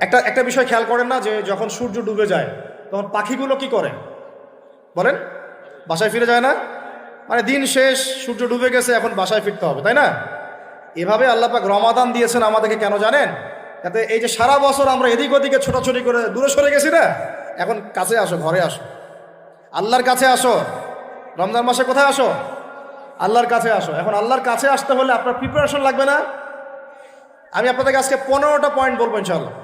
একটা বিষয় খেয়াল করেন না, যে যখন সূর্য ডুবে যায় তখন পাখিগুলো কি করে বলেন? বাসায় ফিরে যায় না? মানে দিন শেষ, সূর্য ডুবে গেছে, এখন বাসায় ফিরতে হবে, তাই না? এভাবে আল্লাহ পাক রমাদান দিয়েছেন আমাদেরকে, কেন জানেন? যাতে এই যে সারা বছর আমরা এদিক ওদিকে ছোটাছুটি করে দূরে সরে গেছি না, এখন কাছে আসো, ঘরে আসো, আল্লাহর কাছে আসো। রমজান মাসে কোথায় আসো? আল্লাহর কাছে আসো। এখন আল্লাহর কাছে আসতে হলে আপনার প্রিপারেশন লাগবে না? আমি আপনাদেরকে আজকে 15টা পয়েন্ট বলবো ইনশাআল্লাহ,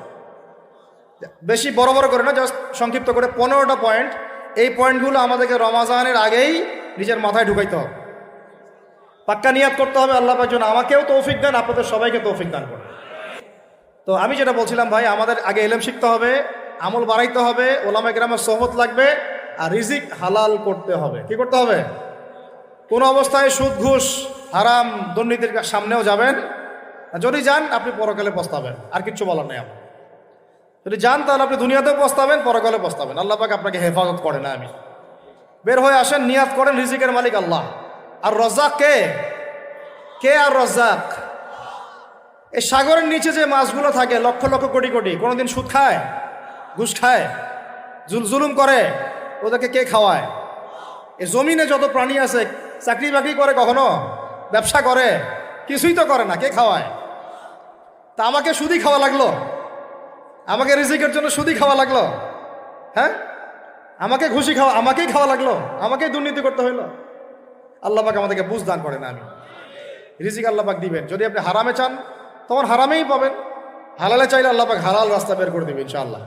বেশি বড় বড় করে না, জাস্ট সংক্ষিপ্ত করে 15টা পয়েন্ট। এই পয়েন্টগুলো আমাদেরকে রমাজানের আগেই নিজের মাথায় ঢুকাইতে হবে, পাক্কা নিয়াত করতে হবে। আল্লাহ পাক যেন আমাকেও তৌফিক দেন, আপনাদের সবাইকে তৌফিক দান করেন। তো আমি যেটা বলছিলাম ভাই, আমাদের আগে ইলম শিখতে হবে, আমল বাড়াইতে হবে, ওলামা কেরামের সোহবত লাগবে, আর রিজিক হালাল করতে হবে। কি করতে হবে? কোনো অবস্থায় সুদ ঘুষ হারাম দুর্নীতির সামনেও যাবেন, যদি যান আপনি পরকালে পস্তাবেন, আর কিচ্ছু বলার নেই আমার। যদি যান তাহলে আপনি দুনিয়াতেও পস্তাবেন, পরকালে পস্তাবেন। আল্লাহ পাক আপনাকে হেফাজত করে না। আমি বের হয়ে আসেন, নিয়াত করেন, রিজিকের মালিক আল্লাহ। আর রজ্জাক কে? কে আর রজ্জাক? এই সাগরের নিচে যে মাছগুলো থাকে লক্ষ লক্ষ কোটি কোটি, কোনোদিন সুদ খায়, ঘুষ খায়, জুলুম করে? ওদেরকে কে খাওয়ায়? এই জমিনে যত প্রাণী আছে চাকরি বাকরি করে, কখনো ব্যবসা করে? কিছুই তো করে না। কে খাওয়ায়? তা আমাকে সুদই খাওয়া লাগলো, আমাকে রিজিকের জন্য সুদই খাওয়া লাগলো, হ্যাঁ? আমাকে ঘুষি খাওয়া, আমাকেই খাওয়া লাগলো, আমাকেই দুর্নীতি করতে হইলো। আল্লাহ পাক আমাদেরকে বুঝ দান করে না। আমি রিজিক আল্লাহ পাক দিবেন। যদি আপনি হারামে চান তখন হারামেই পাবেন, হালালে চাইলে আল্লাহ পাক হালাল রাস্তা বের করে দেবে ইনশাআল্লাহ।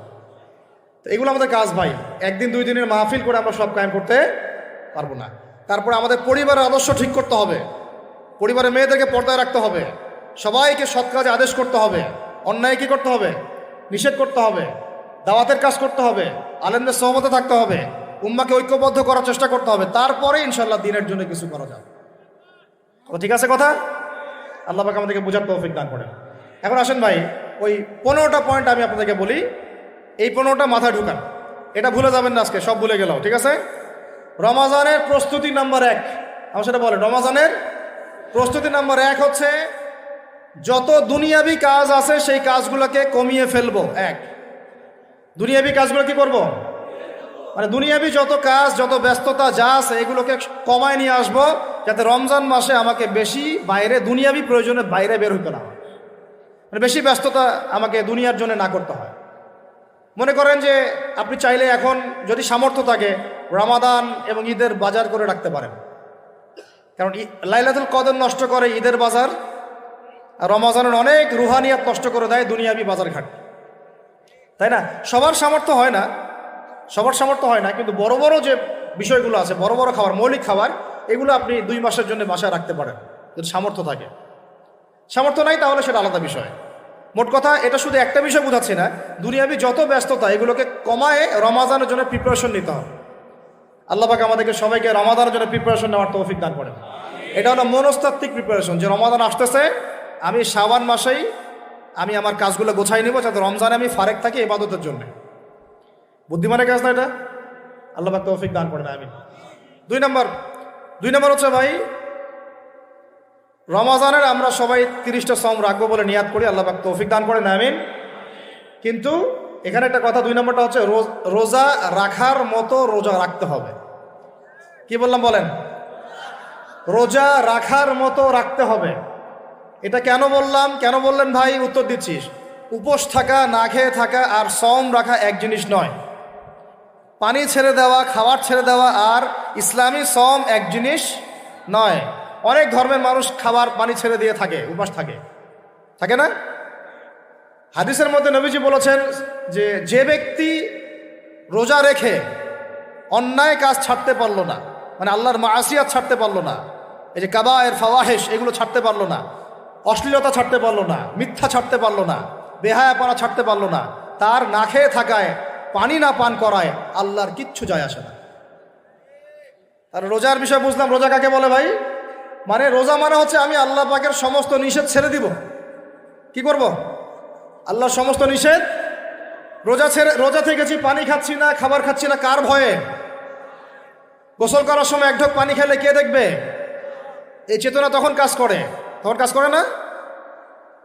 তো এগুলো আমাদের কাজ ভাই। একদিন দুই দিনের মাহফিল করে আমরা সব কায়েম করতে পারবো না। তারপরে আমাদের পরিবারের আদর্শ ঠিক করতে হবে, পরিবারের মেয়েদেরকে পর্দায় রাখতে হবে, সবাইকে সৎ কাজে আদেশ করতে হবে, অন্যায় কি করতে হবে? নিষেধ করতে হবে, দাওয়াতের কাজ করতে হবে, আলেমদের সহমতে থাকতে হবে, উম্মাকে ঐক্যবদ্ধ করার চেষ্টা করতে হবে। তারপরে ইনশাআল্লাহ দিনের জন্য কিছু করা যাবে। তো ঠিক আছে কথা? আল্লাহ পাক আমাদেরকে বোঝার তৌফিক দান করেন। এখন আসেন ভাই, ওই 15টা পয়েন্ট আমি আপনাদেরকে বলি, এই 15টা মাথায় ঢুকান, এটা ভুলে যাবেন না। আজকে সব ভুলে গেল, ঠিক আছে? রমাজানের প্রস্তুতি নাম্বার 1, আমার সেটা বলেন। রমাজানের প্রস্তুতি নাম্বার 1 হচ্ছে যত দুনিয়াবি কাজ আছে সেই কাজগুলোকে কমিয়ে ফেলবো। দুনিয়াবি কাজগুলো কি করব? মানে দুনিয়াবি যত কাজ, যত ব্যস্ততা যা আছে এগুলোকে কমায় নিয়ে আসবো, যাতে রমজান মাসে আমাকে বেশি বাইরে দুনিয়াবি প্রয়োজনে বাইরে বের হইতে না হয়, মানে বেশি ব্যস্ততা আমাকে দুনিয়ার জন্য না করতে হয়। মনে করেন যে আপনি চাইলে এখন যদি সামর্থ্য থাকে রমাদান এবং ঈদের বাজার করে রাখতে পারেন, কারণ লাইলাতুল কদর নষ্ট করে ঈদের বাজার, আর রমজানের অনেক রুহানিয়াত নষ্ট করে দেয় দুনিয়াবি বাজার ঘাট, তাই না? সবার সামর্থ্য হয় না, সবার সামর্থ্য হয় না, কিন্তু বড় বড় যে বিষয়গুলো আছে, বড় বড় খাবার, মৌলিক খাবার, এগুলো আপনি 2 মাসের জন্য বাসায় রাখতে পারেন যদি সামর্থ্য থাকে। সামর্থ্য নাই তাহলে সেটা আলাদা বিষয়। মোট কথা, এটা শুধু একটা বিষয় বোঝাচ্ছি না, দুনিয়াবি যত ব্যস্ততা এগুলোকে কমায় রমাদানের জন্য প্রিপারেশন নিতে হবে। আল্লাহ পাক আমাদেরকে সবাইকে রমাদানের জন্য প্রিপারেশন নেওয়ার তৌফিক দান করেন। এটা হলো মনস্তাত্ত্বিক প্রিপারেশন, যে রমাদান আসতেছে, আমি শাবান মাসেই আমি আমার কাজগুলো গোছাই নিব, যাতে রমজানে আমি ফারেক থাকি ইবাদতের জন্য। বুদ্ধিমানের কাজ না এটা? আল্লাহ পাক তৌফিক দান করেন, আমিন। 2 নম্বর হচ্ছে ভাই, রমাজানের আমরা সবাই 30টা সম রাখবো বলে নিয়াত করি, আল্লাহ পাক তৌফিক দান করেন, আমিন। কিন্তু এখানে একটা কথা, 2 নম্বরটা হচ্ছে রোজা রাখার মতো রোজা রাখতে হবে। কি বললাম বলেন? রোজা রাখার মতো রাখতে হবে। এটা কেন বললাম, কেন বললেন ভাই? উত্তর দিচ্ছিস। উপোস থাকা, না খেয়ে থাকা আর সম রাখা এক জিনিস নয়। পানি ছেড়ে দেওয়া, খাবার ছেড়ে দেওয়া আর ইসলামী সম এক জিনিস নয়। অনেক ধর্মের মানুষ খাবার পানি ছেড়ে দিয়ে থাকে, উপাস থাকে, থাকে না? হাদিসের মধ্যে নবীজি বলেছেন যে যে ব্যক্তি রোজা রেখে অন্যায় কাজ ছাড়তে পারলো না, মানে আল্লাহর মাসিয়াত ছাড়তে পারলো না, এই যে কাবায়ের ফাওয়াহিশ এগুলো ছাড়তে পারলো না, অশ্লীলতা ছাড়তে পারলো না, মিথ্যা ছাড়তে পারলো না, বেহায়াপনা ছাড়তে পারলো না, তার না খেয়ে থাকায়, পানি না পান করায় আল্লাহর কিচ্ছু যায় আসে না। আর রোজার বিষয় বুঝলাম। রোজা কাকে বলে ভাই? মানে রোজা মানে হচ্ছে আমি আল্লাহ পাকের সমস্ত নিষেধ ছেড়ে দিব। কি করব? আল্লাহর সমস্ত নিষেধ। রোজা থেকেছি, পানি খাচ্ছি না, খাবার খাচ্ছি না, কার ভয়ে? গোসল করার সময় 1 ঢোক পানি খেলে কে দেখবে? এই চেতনা তখন কাজ করে, তখন কাজ করে না?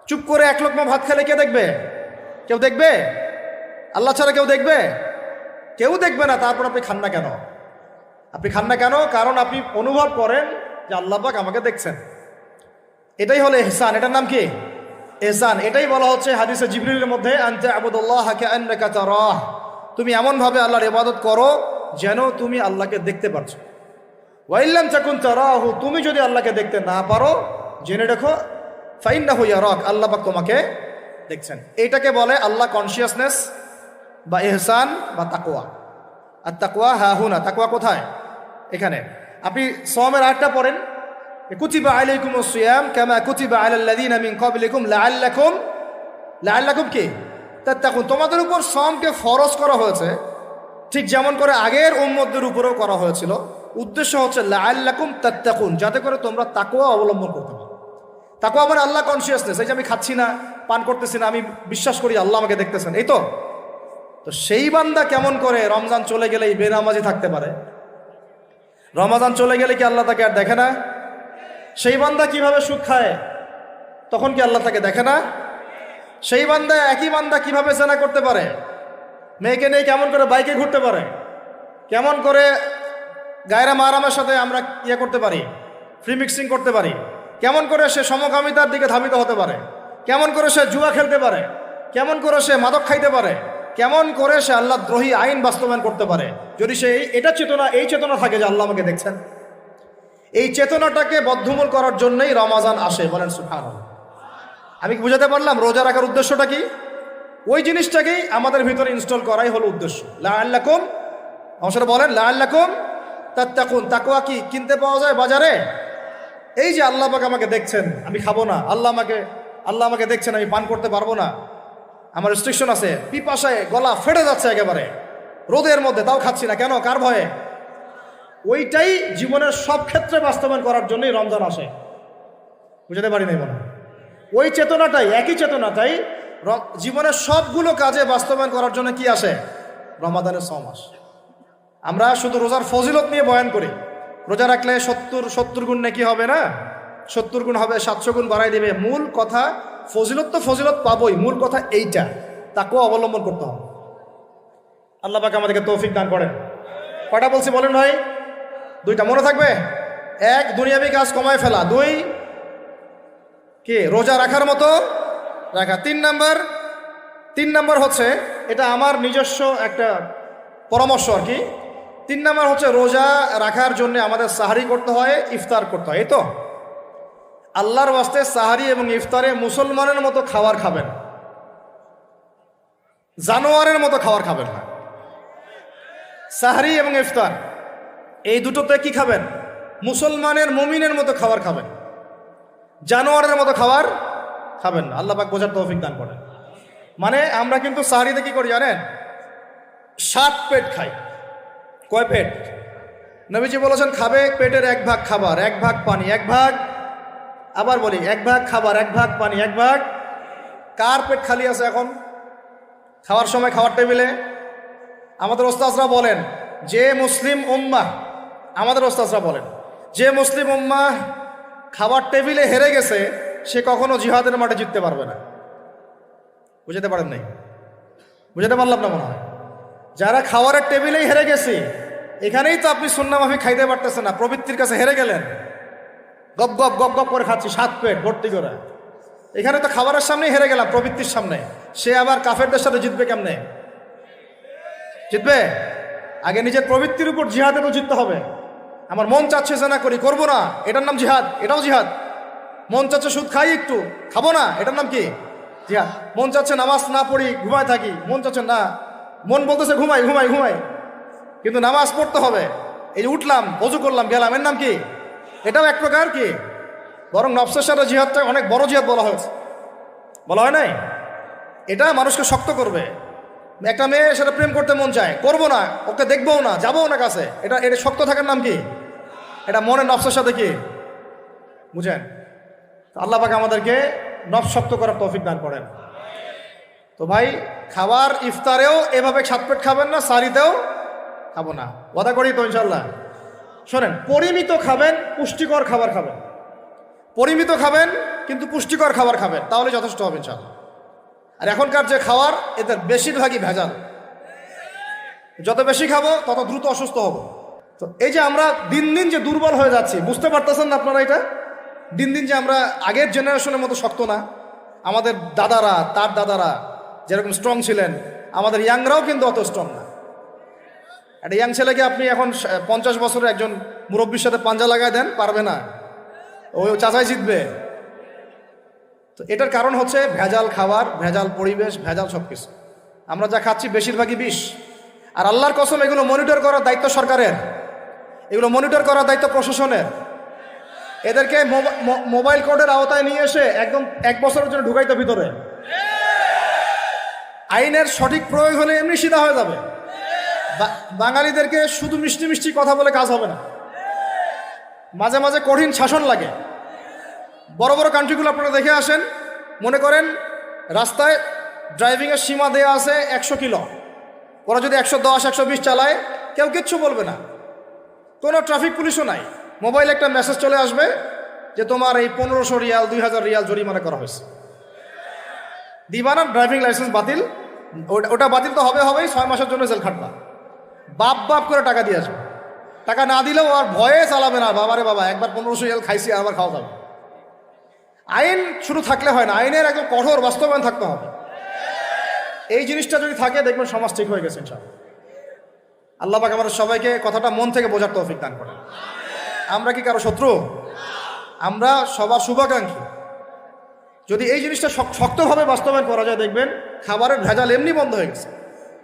চুপ করে 1 লোকমা ভাত খেলে কে দেখবে? কেউ দেখবে? আল্লাহ ছাড়া কেউ দেখবে? কেউ দেখবে না। তারপর আপনি খান না কেন? আপনি খান না কেন? কারণ আপনি অনুভব করেন যে আল্লাহ পাক আমাকে দেখছেন। এটাই হলো ইহসান। এটার নাম কি? ইহসান। এটাই বলা হচ্ছে হাদিসে জিবরিলের মধ্যে, আনতা আবুদুল্লাহ কাআন্নাকা তারাহ, তুমি এমনভাবে আল্লাহর ইবাদত করো যেন তুমি আল্লাহকে দেখতে পারছো। ওয়া ইল্লাম তাকুন তারাহু, তুমি যদি আল্লাহকে দেখতে না পারো জেনে রাখো ফাইন্নাহু ইয়ারাক, আল্লাহ পাক তোমাকে দেখছেন। এইটাকে বলে আল্লাহ কনসিয়াসনেস বা ইহসান বা তাকওয়া। আর তাকওয়া হাহুনা, তাকওয়া কোথায়? এখানে। আপনি সওমের আয়াতটা পড়েন, কুতিবা আলাইকুমুস সিয়াম কামা কুতিবা আলাল লাযিনা মিন ক্বাবলিকুম লাআল্লাকুম কি তাত্তাকুন, তোমাদের উপর সওমকে ফরজ করা হয়েছে ঠিক যেমন করে আগের উম্মতদের উপরেও করা হয়েছিল। উদ্দেশ্য হচ্ছে লাআল্লাকুম তাত্তাকুন, যাতে করে তোমরা তাকওয়া অবলম্বন করতে পারো। তাকওয়া মানে আল্লাহ কনসিয়াসনেস। এই যে আমি খাচ্ছি না, পান করতেছি না, আমি বিশ্বাস করি আল্লাহ আমাকে দেখতেছেন, এই তো। তো সেই বান্দা কেমন করে রমজান চলে গেলেই বেনামাজি থাকতে পারে? রমজান চলে গেলে কি আল্লাহ তাকে আর দেখে না? সেই বান্দা কিভাবে সুদ খায়, তখন কি আল্লাহ তাকে দেখে না? সেই বান্দা, একই বান্দা কিভাবে জেনা করতে পারে? মেয়েকে নিয়ে কেমন করে বাইকে ঘুরতে পারে? কেমন করে গায়রা মারামের সাথে আমরা ইয়ে করতে পারি, ফ্রি মিক্সিং করতে পারি? কেমন করে সে সমকামিতার দিকে ধাবিত হতে পারে? কেমন করে সে জুয়া খেলতে পারে? কেমন করে সে মাদক খাইতে পারে? কেমন করে সে আল্লাহ দ্রোহী আইন বাস্তবায়ন করতে পারে? যদি সে এটা চেতনা, এই চেতনা থাকে যে আল্লাহ আমাকে দেখছেন, এই চেতনাটাকে বদ্ধমূল করার জন্যই রমাজান আসে। বলেন সুবহানাল্লাহ। আমি কি বুঝাতে পারলাম রোজা রাখার উদ্দেশ্যটা কি? ওই জিনিসটাকেই আমাদের ভিতরে ইনস্টল করাই হলো উদ্দেশ্য। লাআল্লাকুম, আমার বলেন লাআল্লাকুম তাত্তাকুন। তাকওয়া কি কিনতে পাওয়া যায় বাজারে? এই যে আল্লাহ পাক আমাকে দেখছেন, আমি খাবো না, আল্লাহ আমাকে দেখছেন, আমি পান করতে পারবো না, আমার রেস্ট্রিকশন আছে, পিপাসায় গলা ফেটে যাচ্ছে একেবারে রোদের মধ্যে, তাও খাচ্ছি না কেন? কার ভয়ে? ওইটাই জীবনের সব ক্ষেত্রে বাস্তবায়ন করার জন্যই রমজান আসে। বুঝতে পারি নাই মনে? ওই চেতনাটাই, একই চেতনাটাই জীবনের সবগুলো কাজে বাস্তবায়ন করার জন্য কি আসে? রমাদানের 6 মাস। আমরা শুধু রোজার ফজিলত নিয়ে বয়ান করি, রোজা রাখলে 70 গুণ নাকি হবে না, 70 গুণ হবে, 700 গুণ বাড়াই দেবে। মূল কথা ফজিলত তো ফজিলত পাবই, মূল কথা এইটা, তাকেও অবলম্বন করতে হবে। আল্লাহ পাক আমাদেরকে তৌফিক দান করেন। কয়টা বলছি বলেন ভাই? 2টা মনে থাকবে। 1, দুনিয়াবি কাজ কমায় ফেলা। 2, কি রোজা রাখার মতো রাখা। 3 নাম্বার হচ্ছে, এটা আমার নিজস্ব একটা পরামর্শ আর কি। 3 নাম্বার হচ্ছে রোজা রাখার জন্য আমাদের সাহারি করতে হয়, ইফতার করতে হয়, এই তো। আল্লাহর ওয়াস্তে সাহারি এবং ইফতারে মুসলমানের মতো খাবার খাবেন, জানোয়ারের মতো খাবার খাবেন না। সাহারি এবং ইফতার এই দুটোতে কি খাবেন? মুসলমানের, মুমিনের মতো খাবার খাবেন, জানোয়ারের মতো খাবার খাবেন না। আল্লাহ পাক বোঝার তৌফিক দান করেন। মানে আমরা কিন্তু সাহারিতে কি করি জানেন? 7 পেট খাই। কয় পেট? নবীজি বলেছেন খাবে পেটের 1 ভাগ খাবার, 1 ভাগ পানি, 1 ভাগ, আবার বলি 1 ভাগ খাবার, 1 ভাগ পানি, 1 ভাগ। কার পেট খালি আছে এখন খাওয়ার সময়, খাওয়ার টেবিলে? আমাদের ওস্তাদরা বলেন যে মুসলিম উম্মাহ, আমাদের ওস্তাদরা বলেন যে মুসলিম উম্মাহ খাবার টেবিলে হেরে গেছে, সে কখনো জিহাদের মাঠে জিততে পারবে না। বুঝতে পারেন নাই? বুঝতে পারলাম না মনে হয়। যারা খাওয়ারের টেবিলেই হেরে গেছে, এখানেই তো আপনি সুন্নাহ মাফিক খাইতে পারতেছেন না, প্রবৃত্তির কাছে হেরে গেলেন, গপ গপ গপ গপ করে খাচ্ছি 7 পেট ভর্তি করে। এখানে তো খাবারের সামনেই হেরে গেলাম, প্রবৃত্তির সামনে। সে আবার কাফেরদের সাথে জিতবে কেমনে? জিতবে আগে নিজের প্রবৃত্তির উপর জিহাদে তো জিততে হবে। আমার মন চাচ্ছে যে না করি, করবো না, এটার নাম জিহাদ, এটাও জিহাদ। মন চাচ্ছে সুদ খাই, একটু খাবো না, এটার নাম কি? জিহাদ। মন চাচ্ছে নামাজ না পড়ি, ঘুমায় থাকি, মন চাচ্ছে না, মন বলতেছে ঘুমাই ঘুমাই ঘুমাই, কিন্তু নামাজ পড়তে হবে। এই যে উঠলাম, ওযু করলাম, গেলাম, এর নাম কি? এটাও এক প্রকার কি, বরং নফসের সাথে জিহাদটা অনেক বড় জিহাদ বলা হয়েছে, বলা হয় নাই? এটা মানুষকে শক্ত করবে। একটা মেয়ে সেটা প্রেম করতে মন চায়, করবো না, ওকে দেখবও না, যাবও না কাছে, এটা শক্ত থাকার নাম কি? এটা মনের নফসের সাথে কি, বুঝেন? আল্লাহ পাক আমাদেরকে নফস শক্ত করার তৌফিক দান করেন। তো ভাই, খাবার ইফতারেও এভাবে 7 পেট খাবেন না, সারিতেও খাবো না, ওয়াদা করি তো ইনশাল্লাহ। শোনেন, পরিমিত খাবেন, পুষ্টিকর খাবার খাবেন, পরিমিত খাবেন কিন্তু পুষ্টিকর খাবার খাবেন, তাহলে যথেষ্ট হবে ইনশাল্লাহ। আর এখনকার যে খাওয়ার এদের বেশিরভাগই ভেজাল। যত বেশি খাবো তত দ্রুত অসুস্থ হব। তো এই যে আমরা দিন দিন যে দুর্বল হয়ে যাচ্ছি, বুঝতে পারতেছেন না আপনারা? এটা দিন দিন যে আমরা আগের জেনারেশনের মতো শক্ত না। আমাদের দাদারা, তার দাদারা যেরকম স্ট্রং ছিলেন, আমাদের ইয়াংরাও কিন্তু অত স্ট্রং না। একটা ইয়াং ছেলেকে আপনি এখন 50 বছরের একজন মুরব্বীর সাথে পাঞ্জা লাগায় দেন, পারবে না, ওই চাচাই জিতবে। তো এটার কারণ হচ্ছে ভেজাল খাবার, ভেজাল পরিবেশ, ভেজাল সব কিছু। আমরা যা খাচ্ছি বেশিরভাগই বিষ। আর আল্লাহর কসম, এগুলো মনিটর করার দায়িত্ব সরকারের, এগুলো মনিটর করার দায়িত্ব প্রশাসনের। এদেরকে মোবাইল কোর্টের আওতায় নিয়ে এসে একদম 1 বছরের জন্য ঢুকাইতে ভিতরে। আইনের সঠিক প্রয়োগ হলে এমনি সিধা হয়ে যাবে। বাঙালিদেরকে শুধু মিষ্টি মিষ্টি কথা বলে কাজ হবে না, মাঝে মাঝে কঠিন শাসন লাগে। বড় বড় কান্ট্রিগুলো আপনারা দেখে আসেন, মনে করেন রাস্তায় ড্রাইভিংয়ের সীমা দেওয়া আছে 100 কিলো, ওরা যদি 110 120 চালায় কেউ কিচ্ছু বলবে না, কোনো ট্রাফিক পুলিশও নাই। মোবাইলে একটা মেসেজ চলে আসবে যে তোমার এই 1500 রিয়াল 2000 রিয়াল জরিমানা করা হয়েছে। দিবা না, ড্রাইভিং লাইসেন্স বাতিল। ওটা বাতিল তো হবেই, 6 মাসের জন্য জেল খাটবা। বাপ করে টাকা দিয়ে আসবে। টাকা না দিলেও আর ভয়ে চালাবে না, বাবারে বাবা একবার 1500 রিয়াল খাইছি, আবার খাওয়া যাবে। আইন শুরু থাকলে হয় না, আইনের একদম কঠোর বাস্তবায়ন থাকতে হবে। এই জিনিসটা যদি থাকে দেখবেন সমাজ ঠিক হয়ে গেছে ইনশাআল্লাহ। আল্লাহ পাক আমাদের সবাইকে কথাটা মন থেকে বোঝার তৌফিক দান করেন। আমরা কি কারো শত্রু? আমরা সবার শুভাকাঙ্ক্ষী। যদি এই জিনিসটা শক্তভাবে বাস্তবায়ন করা যায়, দেখবেন খাবারের ভেজাল এমনি বন্ধ হয়ে গেছে।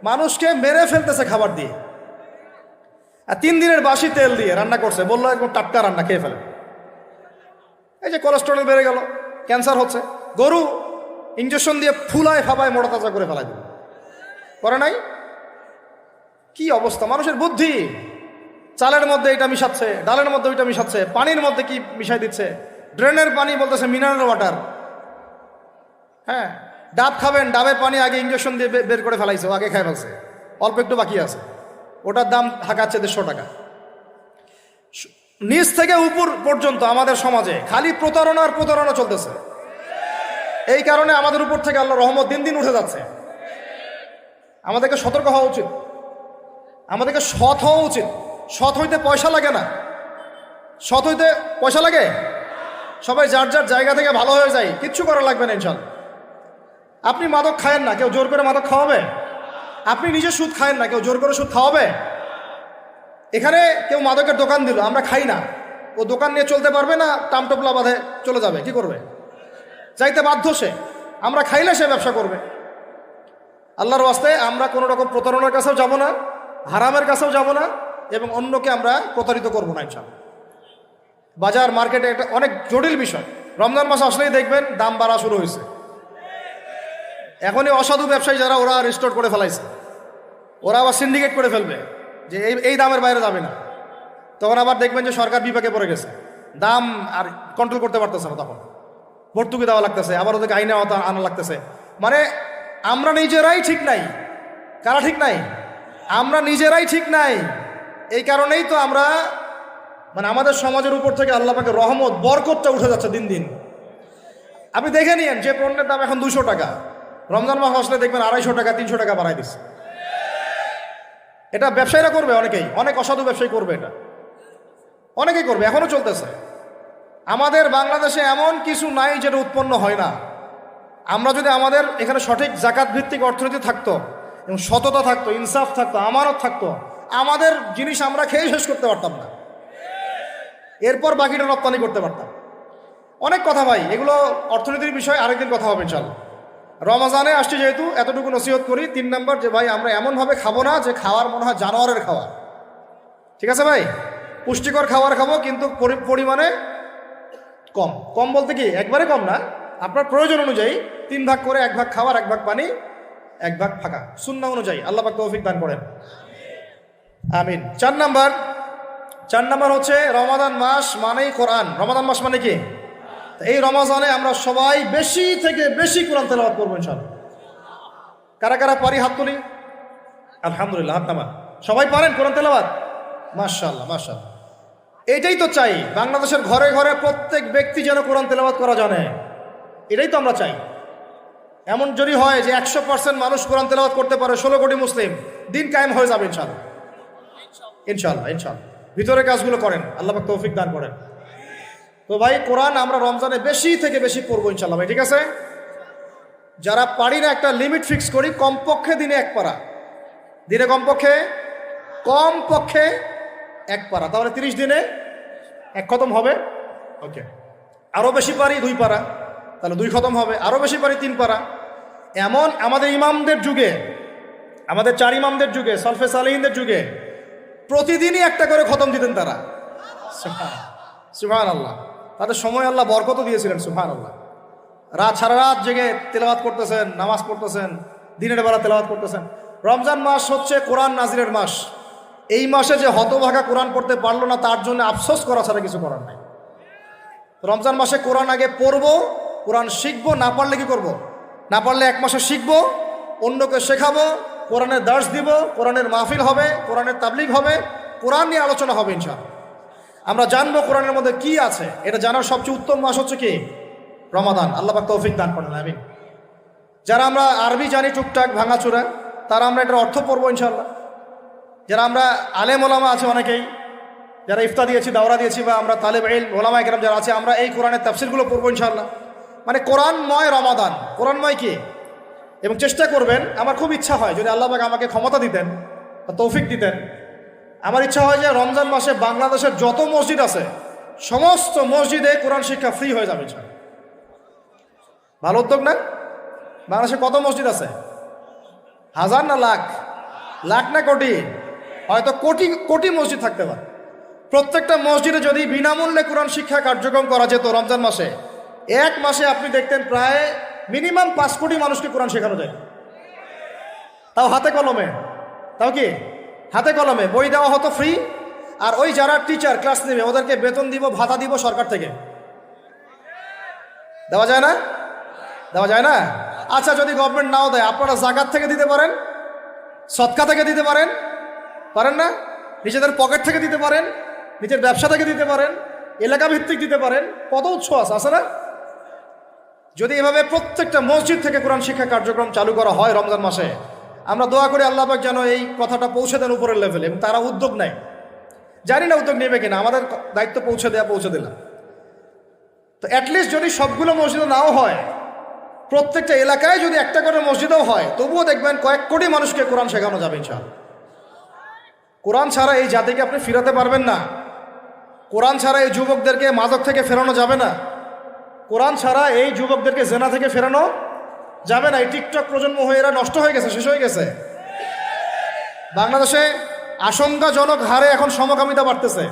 মানুষকে মেরে ফেলতেছে খাবার দিয়ে, আর 3 দিনের বাসি তেল দিয়ে রান্না করছে, বললো একদম টাটকা রান্না, খেয়ে ফেলে। এই যে কোলেস্টেরল বেড়ে গেল, ক্যান্সার হচ্ছে। গরু ইঞ্জেকশন দিয়ে ফুলায় ফাবায় মোটা তাজা করে ফেলাই দিল, করে নাই? কি অবস্থা মানুষের বুদ্ধি! চালের মধ্যে এটা মিশাচ্ছে, ডালের মধ্যে ওইটা মিশাচ্ছে, পানির মধ্যে কি মিশাই দিচ্ছে, ড্রেনের পানি বলতেছে মিনারেল ওয়াটার। হ্যাঁ, ডাব খাবেন, ডাবের পানি আগে ইঞ্জেকশন দিয়ে বের করে ফেলাইছে, আগে খাই ফেলছে, অল্প একটু বাকি আছে, ওটার দাম হাঁকাচ্ছে 150 টাকা। নিচ থেকে উপর পর্যন্ত আমাদের সমাজে খালি প্রতারণা চলতেছে। এই কারণে আমাদের উপর থেকে আল্লাহর রহমত দিন দিন উঠে যাচ্ছে। আমাদেরকে সতর্ক হওয়া উচিত, আমাদেরকে সৎ হওয়া উচিত। সৎ হইতে পয়সা লাগে না, সৎ হইতে পয়সা লাগে। সবাই যার যার জায়গা থেকে ভালো হয়ে যায়, কিচ্ছু করা লাগবে না ইনশাল্লাহ। আপনি মাদক খায়েন না, কেউ জোর করে মাদক খাওয়াবে? আপনি নিজে সুদ খায়েন না, কেউ জোর করে সুদ খাওয়াবে? এখানে কেউ মাদকের দোকান দিল, আমরা খাই না, ও দোকান নিয়ে চলতে পারবে না, টামটোপলা বাঁধে চলে যাবে, কি করবে? চাইতে বাধ্য সে। আমরা খাইলে সে ব্যবসা করবে। আল্লাহর ওয়াস্তে আমরা কোনো রকম প্রতারণার কাছেও যাব না, হারামের কাছেও যাব না, এবং অন্যকে আমরা প্রতারিত করবো না ইনশাআল্লাহ। বাজার মার্কেটে একটা অনেক জটিল বিষয়। রমজান মাস আসলেই দেখবেন দাম বাড়া শুরু হয়েছে। এখনই অসাধু ব্যবসায়ী যারা, ওরা রিস্টোর করে ফেলাইছে, ওরা আবার সিন্ডিকেট করে ফেলবে যে এই দামের বাইরে যাবে না। তখন আবার দেখবেন যে সরকার বিপাকে পড়ে গেছে, দাম আর কন্ট্রোল করতে পারতেছে না, তখন ভর্তুকি দেওয়া লাগতেছে, আবার ওদেরকে আইনে আনা লাগতেছে। মানে আমরা নিজেরাই ঠিক নাই। কারা ঠিক নাই? আমরা নিজেরাই ঠিক নাই। এই কারণেই তো আমরা আমাদের সমাজের উপর থেকে আল্লাহ পাকের রহমত, বরকতটা উঠে যাচ্ছে দিন দিন। আপনি দেখে নিয়েন, যে পণ্যের দাম এখন 200 টাকা, রমজান মাস আসলে দেখবেন 250 টাকা 300 টাকা বাড়াই দিচ্ছে। এটা ব্যবসায়ীরা করবে, অনেক অসাধু ব্যবসায়ী করবে, এটা অনেকেই করবে, এখনো চলতেছে। আমাদের বাংলাদেশে এমন কিছু নাই যেটা উৎপন্ন হয় না। আমরা যদি আমাদের এখানে সঠিক জাকাত ভিত্তিক অর্থনীতি থাকতো, এবং সততা থাকতো, ইনসাফ থাকতো, আমানত থাকতো, আমাদের জিনিস আমরা খেয়ে শেষ করতে পারতাম না, এরপর বাকিটা রপ্তানি করতে পারতাম। অনেক কথা ভাই, এগুলো অর্থনীতির বিষয়, আরেকদিন কথা হবে ইনশাআল্লাহ। রমজানে আসছি যেহেতু, এতটুকু নসিহত করি। 3 নম্বর, যে ভাই আমরা এমনভাবে খাবো না যে খাওয়ার মনে হয় জানোয়ারের খাওয়া। ঠিক আছে ভাই, পুষ্টিকর খাবার খাবো, কিন্তু পরিমাণে কম। কম বলতে কি একবারে কম না, আপনার প্রয়োজন অনুযায়ী 3 ভাগ করে, 1 ভাগ খাবার, 1 ভাগ পানি, 1 ভাগ ফাঁকা, সুন্নাহ অনুযায়ী। আল্লাহ পাক তৌফিক দান করেন, আমিন। 4 নাম্বার হচ্ছে রমাদান মাস মানেই কোরআন। রমাদান মাস মানে কি? এই রমজানে আমরা সবাই বেশি থেকে বেশি কোরআন তেলাওয়াত করবো ইনশাআল্লাহ। কারা কারা পারি হাত তুলি, আলহামদুলিল্লাহ, হাত নামান। সবাই পারেন কোরআন তেলাওয়াত? মাশাআল্লাহ মাশাআল্লাহ। এটাই তো চাই, বাংলাদেশের ঘরে ঘরে প্রত্যেক ব্যক্তি যেন কোরআন তেলাওয়াত করা জানে, এটাই তো আমরা চাই। এমন যদি হয় যে 100% মানুষ কোরআন তেলাওয়াত করতে পারে, 16 কোটি মুসলিম, দিন কায়েম হয়ে যাবে ইনশাআল্লাহ। ইনশাআল্লাহ ইনশাআল্লাহ ভিতরে কাজগুলো করেন, আল্লাহ পাক তৌফিক দান করেন। তো ভাই, কোরআন আমরা রমজানে বেশি থেকে বেশি পড়বো ইনশাআল্লাহ ভাই, ঠিক আছে? যারা পারি না, একটা লিমিট ফিক্স করি, কমপক্ষে দিনে 1 পারা, দিনে কমপক্ষে 1 পারা, তাহলে 30 দিনে 1 খতম হবে। ওকে, আরও বেশি পারি 2 পারা, তাহলে 2 খতম হবে। আরও বেশি পারি 3 পারা। এমন আমাদের ইমামদের যুগে, আমাদের 4 ইমামদের যুগে, সলফে সালেহিনদের যুগে প্রতিদিনই একটা করে খতম দিতেন তারা। সুবহানাল্লাহ, তাদের সময় আল্লাহ বরকত দিয়েছিলেন। সুবহানাল্লাহ, সারা রাত জেগে তেলাওয়াত করতেছেন, নামাজ পড়তেছেন, দিনের বেলা তেলাওয়াত করতেছেন। রমজান মাস হচ্ছে কোরআন নাজিলের মাস। এই মাসে যে হতভাগা কোরআন পড়তে পারলো না, তার জন্য আফসোস করা ছাড়া কিছু করার নাই। রমজান মাসে কোরআন আগে পড়বো, কোরআন শিখবো, না পারলে কি করব? না পারলে 1 মাসে শিখবো, অন্যকে শেখাবো, কোরআনের দার্স দিব, কোরআনের মাহফিল হবে, কোরআনের তাবলিগ হবে, কোরআন নিয়ে আলোচনা হবে ইনশাআল্লাহ। আমরা জানবো কোরআনের মধ্যে কি আছে। এটা জানার সবচেয়ে উত্তম মাস হচ্ছে কি? রমাদান। আল্লাহ পাক তৌফিক দান করেন, আমিন। যারা আমরা আরবি জানি টুকটাক ভাঙাচোরা, তারা আমরা এটার অর্থ পড়বো ইনশাআল্লাহ। যারা আমরা আলেম ওলামা আছে অনেকেই, যারা ইফতা দিয়েছি, দাওরা দিয়েছি, বা আমরা তালেব ইলম ওলামা একরাম যারা আছে, আমরা এই কোরআনের তাফসিরগুলো পড়বো ইনশাআল্লাহ। মানে কোরআনময় রমাদান, কোরআনময় কি? এবং চেষ্টা করবেন, আমার খুব ইচ্ছা হয় যদি আল্লাহ পাক আমাকে ক্ষমতা দিতেন, তৌফিক দিতেন, আমার ইচ্ছা হয় যে রমজান মাসে বাংলাদেশের যত মসজিদ আছে সমস্ত মসজিদে কোরআন শিক্ষা ফ্রি হয়ে যাবে ইনশাআল্লাহ। ভালো উদ্যোগ না? বাংলাদেশে কত মসজিদ আছে? হাজার না লাখ? লাখ না কোটি? হয়তো কোটি কোটি মসজিদ থাকতে পারে। প্রত্যেকটা মসজিদে যদি বিনামূল্যে কোরআন শিক্ষা কার্যক্রম করা যেত রমজান মাসে, 1 মাসে আপনি দেখতেন প্রায় মিনিমাম 5 কোটি মানুষকে কোরআন শেখানো যায়। তাও হাতে কলমে, তাও কি হাতে কলমে, বই দেওয়া হতো ফ্রি। আর ওই যারা টিচার ক্লাস নেবে ওদেরকে বেতন দিব, ভাতা দিব সরকার থেকে। দেওয়া যায় না? দেওয়া যায় না? আচ্ছা, যদি গভর্নমেন্ট নাও দেয়, আপনারা জাকাত থেকে দিতে পারেন, সদকা থেকে দিতে পারেন, পারেন না? নিজেদের পকেট থেকে দিতে পারেন, নিজের ব্যবসা থেকে দিতে পারেন, এলাকা ভিত্তিক দিতে পারেন, কত উৎস আছে না? যদি এভাবে প্রত্যেকটা মসজিদ থেকে কোরআন শিক্ষা কার্যক্রম চালু করা হয় রমজান মাসে, আমরা দোয়া করি আল্লাহ পাক যেন এই কথাটা পৌঁছে দেন উপরের লেভেলে, এবং তারা উদ্যোগ নেয়। জানি না উদ্যোগ নেবে কিনা, আমাদের দায়িত্ব পৌঁছে দিলাম। তো অ্যাটলিস্ট যদি সবগুলো মসজিদে নাও হয়, প্রত্যেকটা এলাকায় যদি একটা করে মসজিদও হয়, তবুও দেখবেন কয়েক কোটি মানুষকে কোরআন শেখানো যাবে ইনশাআল্লাহ। কোরআন ছাড়া এই জাতিকে আপনি ফিরাতে পারবেন না। কোরআন ছাড়া এই যুবকদেরকে মাদক থেকে ফেরানো যাবে না। কোরআন ছাড়া এই যুবকদেরকে জেনা থেকে ফেরানো যাবে না। এই টিকটক প্রজন্ম হয়ে এরা নষ্ট হয়ে গেছে, শেষ হয়ে গেছে। বাংলাদেশে আশঙ্কাজনক হারে এখন সমকামিতা বাড়তেছে।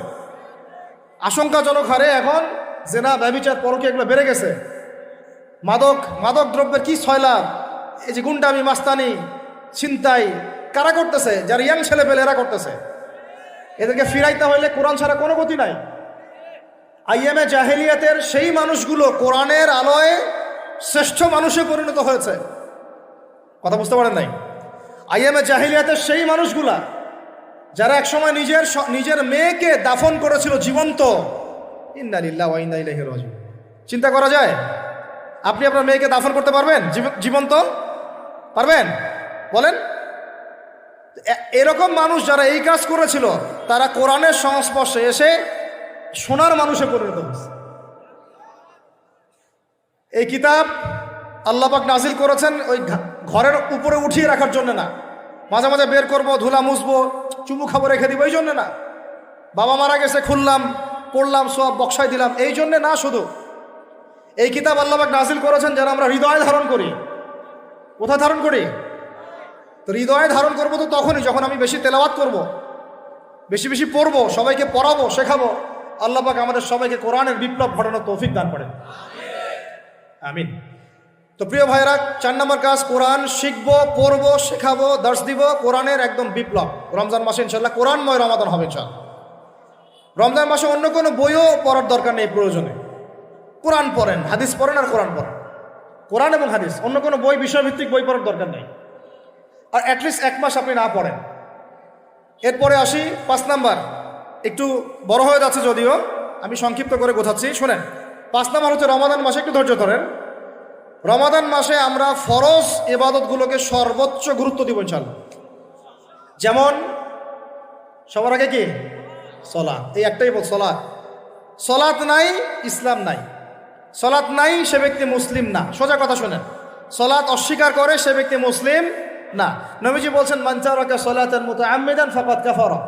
আশঙ্কাজনক হারে এখন জেনা, ব্যভিচার, পরকীয়া এগুলো বেড়ে গেছে। মাদক দ্রব্যের কি ছয়লাভ, এই যে গুন্ডামি, মাস্তানি, ছিনতাই কারা করতেছে? যারা ইয়াং ছেলে পেলে এরা করতেছে। এদেরকে ফিরাইতে হইলে কোরআন ছাড়া কোনো গতি নাই। আইএমএ জাহেলিয়াতের সেই মানুষগুলো কোরআনের আলোয় শ্রেষ্ঠ মানুষে পরিণত হয়েছে। কথা বুঝতে পারেন নাই? আইএমএ জাহেলিয়াতের সেই মানুষগুলা যারা একসময় নিজের মেয়েকে দাফন করেছিল জীবন্ত। ইন্না লিল্লাহি ওয়া ইন্না ইলাইহি রাজিউন। চিন্তা করা যায়? আপনি আপনার মেয়েকে দাফন করতে পারবেন জীবন্ত? পারবেন? বলেন। এরকম মানুষ যারা এই কাজ করেছিল, তারা কোরআনের সংস্পর্শে এসে সোনার মানুষে পরিণত হয়েছে। এই কিতাব আল্লাহ পাক নাজিল করেছেন ওই ঘরের উপরে উঠিয়ে রাখার জন্য না, মাঝে মাঝে বের করবো, ধুলা মুছবো, চুমু খাবো, রেখে দিব, এই জন্য না। বাবা মারা গেছে, খুললাম, পড়লাম, সব বক্সায় দিলাম, এই জন্যে না। শুধু এই কিতাব আল্লাহ পাক নাজিল করেছেন যারা আমরা হৃদয়ে ধারণ করি। কোথায় ধারণ করি? তো হৃদয়ে ধারণ করবো তো তখনই যখন আমি বেশি তেলাওয়াত করব, বেশি বেশি পড়বো, সবাইকে পড়াবো, শেখাবো। আল্লাহ পাক আমাদের সবাইকে কোরআনের বিপ্লব ঘটানোর তৌফিক দান করেন, আমিন। তো প্রিয় ভাইরা, 4 নম্বর কাজ, কোরআন শিখবো, পড়বো, শেখাবো, দার্স দিব। কোরআনের একদম বিপ্লব রমজান মাসে ইনশাল্লাহ কোরআনময় রমাদান হবে ইনশাল্লাহ। রমজান মাসে অন্য কোনো বইও পড়ার দরকার নেই প্রয়োজনে। কোরআন পড়েন, হাদিস পড়েন, আর কোরআন পড়েন। কোরআন এবং হাদিস, অন্য কোনো বই, বিষয়ভিত্তিক বই পড়ার দরকার নেই। আর অ্যাটলিস্ট 1 মাস আপনি না পড়েন। এরপরে আসি 5 নাম্বার, একটু বড় হয়ে যাচ্ছে যদিও, আমি সংক্ষিপ্ত করে বোঝাচ্ছি, শোনেন। 5 নাম্বার হচ্ছে রমাদান মাসে, একটু ধৈর্য ধরেন। রমাদান মাসে আমরা ফরজ ইবাদতগুলোকে সর্বোচ্চ গুরুত্ব দিব ইনশাআল্লাহ। যেমন সবার আগে কি সালাত, এই একটাই বল, সালাত। সালাত নাই ইসলাম নাই, সালাত নাই সে ব্যক্তি মুসলিম না। সোজা কথা শোনেন, সালাত অস্বীকার করে সে ব্যক্তি মুসলিম না। নবীজি বলছেন মান তারাকা সালাতান মুতাআম্মিদান ফাকাদ কাফারা।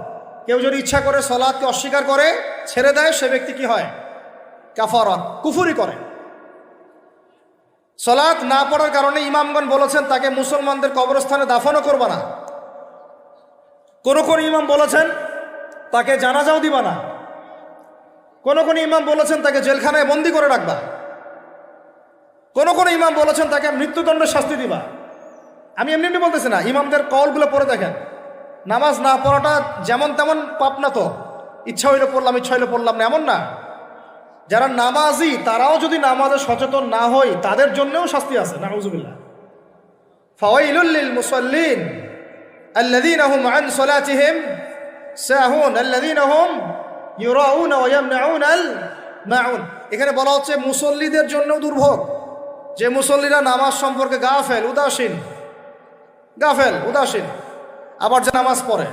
কেউ যদি ইচ্ছা করে সালাতকে অস্বীকার করে ছেড়ে দেয় সে ব্যক্তি কি হয়? কাফারা, কুফরি করে। সালাত না পড়ার কারণে ইমামগণ বলেছেন তাকে মুসলমানদের কবরস্থানে দাফনও করবা না। কোন কোন ইমাম বলেছেন তাকে জানাজাও দিবা না। কোন কোন ইমাম বলেছেন তাকে জেলখানায় বন্দি করে রাখবা। কোন কোন ইমাম বলেছেন তাকে মৃত্যুদণ্ডের শাস্তি দিবা। আমি এমনি এমনি বলতেছি না, ইমামদের কলগুলো পড়ে দেখেন। নামাজ না পড়াটা যেমন তেমন পাপ না তো, ইচ্ছা হইলে পড়লাম ইচ্ছা হইলে পড়লাম না, এমন না। যারা নামাজি তারাও যদি নামাজে সচেতন না হয় তাদের জন্যও শাস্তি আছে। নাউযুবিল্লাহ। ফাওয়াইলুল লিল মুসাল্লিন আল্লাযীনা হুম আন সালাতিহিম সাহুন আল্লাযীনা হুম ইউরাউনা ওয়া ইয়ামনাউনাল মাউন। এখানে বলা হচ্ছে মুসল্লিদের জন্যও দুর্ভোগ, যে মুসল্লিরা নামাজ সম্পর্কে গাফেল উদাসীন, আবার যে নামাজ পড়ে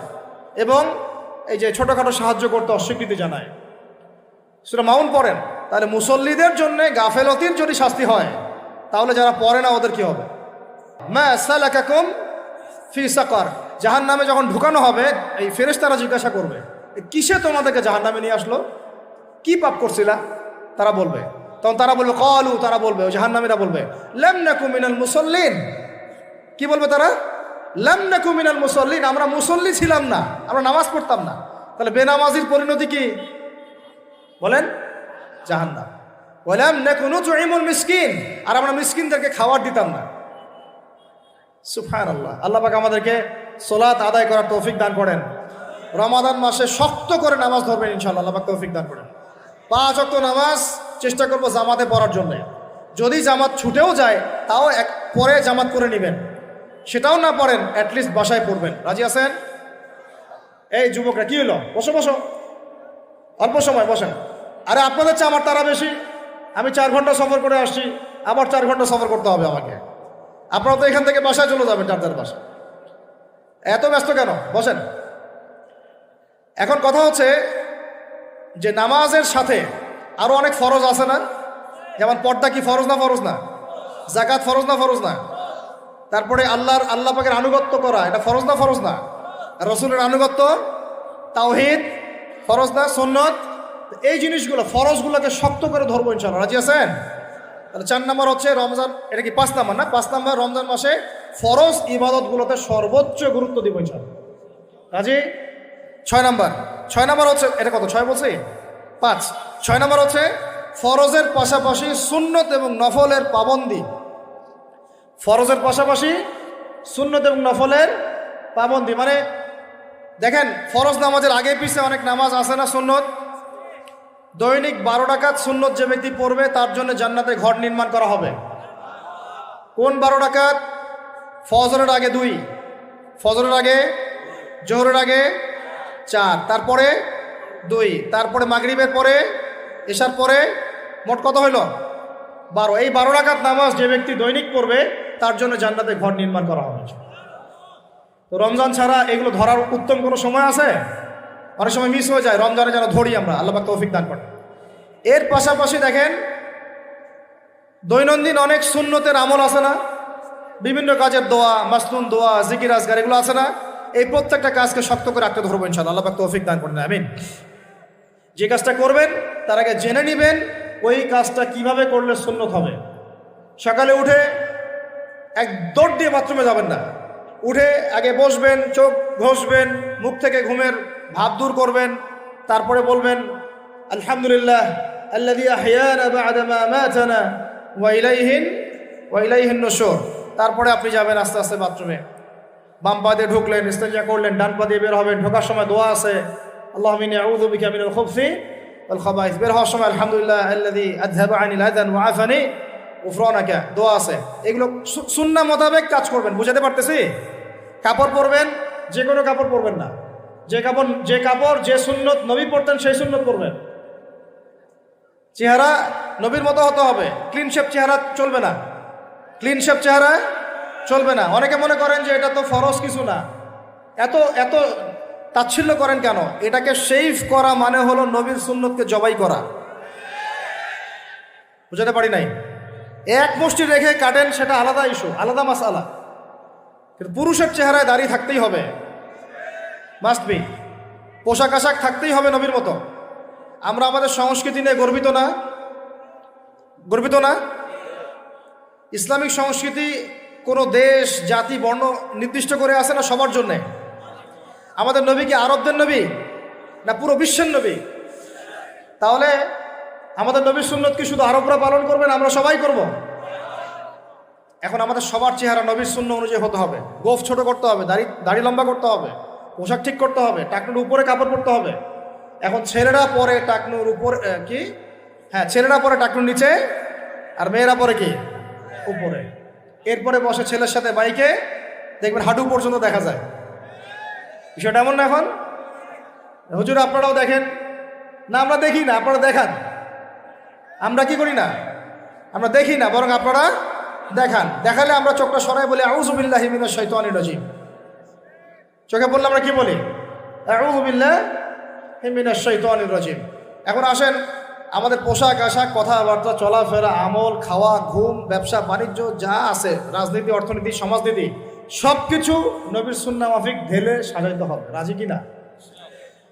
এবং এই যে ছোটখাটো সাহায্য করতে অস্বীকৃতি জানায়, সূরা মাউন পড়েন, তাহলে মুসল্লিদের জন্য গাফেলতির যদি শাস্তি হয় তাহলে যারা পড়ে না ওদের কি হবে? মা সালাকাকুম ফি সাকার। জাহান্নামে যখন ঢুকানো হবে এই ফেরেশতারা জিজ্ঞাসা করবে কিসে তোমাদেরকে জাহান্নামে নিয়ে আসলো, কি পাপ করছিলা? তারা বলবে, তখন তারা বলবে ক্বালু, তারা বলবে, ওই জাহান্নামীরা বলবে লাম নাকু মিনাল মুসাল্লিন। কি বলবে তারা? লাম নাকু মিনাল মুসাল্লিন, আমরা মুসল্লি ছিলাম না, আমরা নামাজ পড়তাম না। তাহলে বেনামাজির পরিণতি কি বলেন? জাহান্নাম। ওয়ালাম নাকু নুতঈমুল মিসকিন, আর আমরা মিসকিনদেরকে খাবার দিতাম না। সুবহানাল্লাহ। আল্লাহ পাক আমাদেরকে সালাত আদায় করার তৌফিক দান করেন। রমাদান মাসে শক্ত করে নামাজ ধরবেন ইনশাআল্লাহ, আল্লাহ পাক তৌফিক দান করেন। 5 ওয়াক্ত নামাজ চেষ্টা করব জামাতে পড়ার জন্য। যদি জামাত ছুটেও যায় তাও পরে জামাত করে নেবেন, সেটাও না পড়েন অ্যাটলিস্ট বাসায় পড়বেন। রাজি আছেন? এই যুবকরা কি হলো, বসো বসো, অল্প সময় বসেন। আরে আপনাদের চেয়ে আমার তারা বেশি, আমি 4 ঘন্টা সফর করে আসছি, আবার 4 ঘন্টা সফর করতে হবে আমাকে। আপনারা তো এখান থেকে বাসায় চলে যাবেন, যার বাসায়। এত ব্যস্ত কেন? বসেন। এখন কথা হচ্ছে যে নামাজের সাথে আরো অনেক ফরজ আছে না? যেমন পর্দা কি ফরজ না? যাকাত ফরজ না? তারপরে আল্লাহ পাকের আনুগত্য করা এটা ফরজ না? রসুলের আনুগত্য, তাওহীদ ফরজ না? সুন্নত, এই জিনিসগুলো ফরজগুলোকে শক্ত করে ধরবো ইনশাআল্লাহ। রাজি আছেন? তাহলে 4 নম্বর হচ্ছে রমজান, এটা কি 5 নম্বর না? 5 নম্বর রমজান মাসে ফরজ ইবাদতগুলোতে সর্বোচ্চ গুরুত্ব দিব ইনশাআল্লাহ। রাজি? 6 নম্বর হচ্ছে, এটা কত 6 বলছি? 5। 6 নম্বর হচ্ছে ফরজের পাশাপাশি সুন্নত এবং নফলের পাবন্দি। ফরজের পাশাপাশি সুন্নত এবং নফলের পাবন্দি মানে দেখেন, ফরজ নামাজের আগে পিছে অনেক নামাজ আছে না সুন্নত? দৈনিক 12 রাকাত সুন্নত যে ব্যক্তি পড়বে তার জন্য জান্নাতে ঘর নির্মাণ করা হবে। কোন 12 রাকাত? ফজরের আগে 2, ফজরের আগে, জোহরের আগে 4, তারপরে 2, তারপরে মাগরিবের পরে, এশার পরে, মোট কত হইল? 12। এই 12 রাকাত নামাজ যে ব্যক্তি দৈনিক পড়বে তার জন্য জান্নাতে ঘর নির্মাণ করা হবে। তো রমজান ছাড়া এগুলো ধরার উত্তম কোনো সময় আছে? অনেক সময় মিস হয়ে যায়, রমজানে যেন ধরি আমরা, আল্লাহ পাক তৌফিক দান করেন। এর পাশাপাশি দেখেন দৈনন্দিন অনেক সুন্নতের আমল আছে না? বিভিন্ন কাজের দোয়া, মাসনুন দোয়া, জিকির আজকার, এগুলো আছে না? এই প্রত্যেকটা কাজকে শক্ত করে আঁকড়ে ধরবো ইনশাআল্লাহ, আল্লাহ পাক তৌফিক দান করেন, আমিন। যে কাজটা করবেন তার আগে জেনে নেবেন ওই কাজটা কিভাবে করলে সুন্নত হবে। সকালে উঠে এক দৌড় দিয়ে বাথরুমে যাবেন না, উঠে আগে বসবেন, চোখ ঘষবেন, মুখ থেকে ঘুমের ভাব দূর করবেন, তারপরে বলবেন আলহামদুলিল্লাহ আল্লাযী আহইয়ানা বা'দা মা আমাতানা ওয়া ইলাইহিন নুশুর। তারপরে আপনি যাবেন আস্তে আস্তে বাথরুমে, বাম পা দিয়ে ঢুকলেন, ইস্তেঞ্জা করলেন, ডান পা দিয়ে বের হবেন। ঢোকার সময় দোয়া আছে, আল্লাহুম্মা ইন্নী আউযু বিকা মিনাল খুবসি ওয়াল খাবাইস। বের হওয়ার সময় আলহামদুলিল্লাহ আল্লাযী আযহাবা আনিল আযান ওয়া আফানি গুফরানাকা, দোয়া আছে। এগুলো সুন্নাহ মোতাবেক কাজ করবেন। বুঝাতে পারতেছি? কাপড় পরবেন, যে কোনো কাপড় পরবেন না। যে কাপড় যে সুন্নত নবী পড়তেন সেই সুন্নত পরবেন। চেহারা নবীর মতো হতে হবে, ক্লিন শেপ চেহারা চলবে না। ক্লিন শেপ চেহারা চলবে না। অনেকে মনে করেন যে এটা তো ফরজ কিছু না, এত এত তাচ্ছিল্য করেন কেন? এটাকে শেভ করা মানে হলো নবীর সুন্নতকে জবাই করা। বুঝাতে পারি নাই? এক মুষ্টি রেখে কাটেন, সেটা আলাদা ইস্যু, আলাদা মাসআলা। কিন্তু পুরুষের চেহারায় দাড়ি থাকতেই হবে, মাস্ট বি। পোশাক আশাক থাকতেই হবে নবীর মতো। আমরা আমাদের সংস্কৃতি নিয়ে গর্বিত না? গর্বিত না? ইসলামিক সংস্কৃতি কোনো দেশ, জাতি, বর্ণ নির্দিষ্ট করে আসে না, সবার জন্যে। আমাদের নবী কি আরবদের নবী না পুরো বিশ্বের নবী? তাহলে আমাদের নবীর সুন্নত কি শুধু আরবরা পালন করবেন, আমরা সবাই করব? এখন আমাদের সবার চেহারা নবীর সুন্নত অনুযায়ী হতে হবে। গোফ ছোট করতে হবে, দাড়ি লম্বা করতে হবে, পোশাক ঠিক করতে হবে, টাকনুর উপরে কাপড় পরতে হবে। এখন ছেলেরা পরে টাকনুর উপর কি, হ্যাঁ ছেলেরা পরে টাকনুর নিচে, আর মেয়েরা পরে কি উপরে। এরপরে বসে ছেলের সাথে বাইকে, দেখবেন হাঁটু পর্যন্ত দেখা যায়। বিষয়টা এমন না? এখন হুজুর আপনারাও দেখেন না? আমরা দেখি না, আপনারা দেখান। আমরা কি করি না? আমরা দেখি না, বরং আপনারা দেখান। দেখালে আমরা চোখটা সরাই বলি আউযু বিল্লাহি মিনাশ শাইতানির রাজিম। চোখে বললে আমরা কি বলি? আউযু বিল্লাহি মিনাশ শাইতানির রাজিম। এখন আসেন, আমাদের পোশাক আশাক, কথাবার্তা, চলাফেরা, আমল, খাওয়া, ঘুম, ব্যবসা বাণিজ্য যা আছে, রাজনীতি, অর্থনীতি, সমাজনীতি, সব কিছু নবীর সুন্নাহ মাফিক ঢেলে সাজাইতে হবে। রাজি কিনা?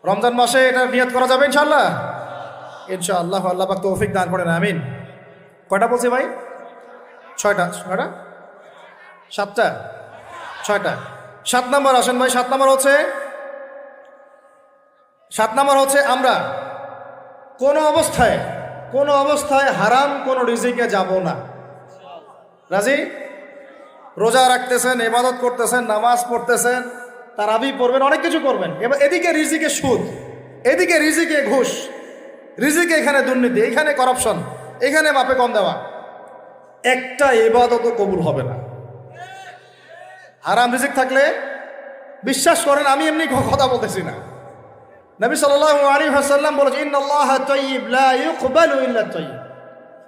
রমজান মাসে এটা নিয়ত করা যাবে ইনশাআল্লাহ? ইনশাআল্লাহ। আল্লাহ পাক তৌফিক দান করেন, আমিন। কয়টা বলছি ভাই? ছয়টা। 7টা? 6টা। 7 নম্বর আসেন ভাই। 7 নম্বর হচ্ছে আমরা কোনো অবস্থায় হারাম কোনো রিজিকে যাব না। রাজি? রোজা রাখতেছেন, ইবাদত করতেছেন, নামাজ পড়তেছেন, তারাবি পড়বেন, অনেক কিছু করবেন। এবার এদিকে রিজিকে সুদ, এদিকে রিজিকে ঘুষ, রিজিকে এখানে দুর্নীতি, এখানে করাপশন, এখানে মাপে কম দেওয়া, একটা ইবাদতও কবুল হবে না। হারাম রিজিক থাকলে বিশ্বাস করেন, আমি এমনি কথা বলতেছি না। নবী সাল্লাল্লাহু আলাইহি ওয়াসাল্লাম বলেছেন, ইন্নাল্লাহা তাইয়্যিব লা ইউকবালু ইল্লা তাইয়্যিব।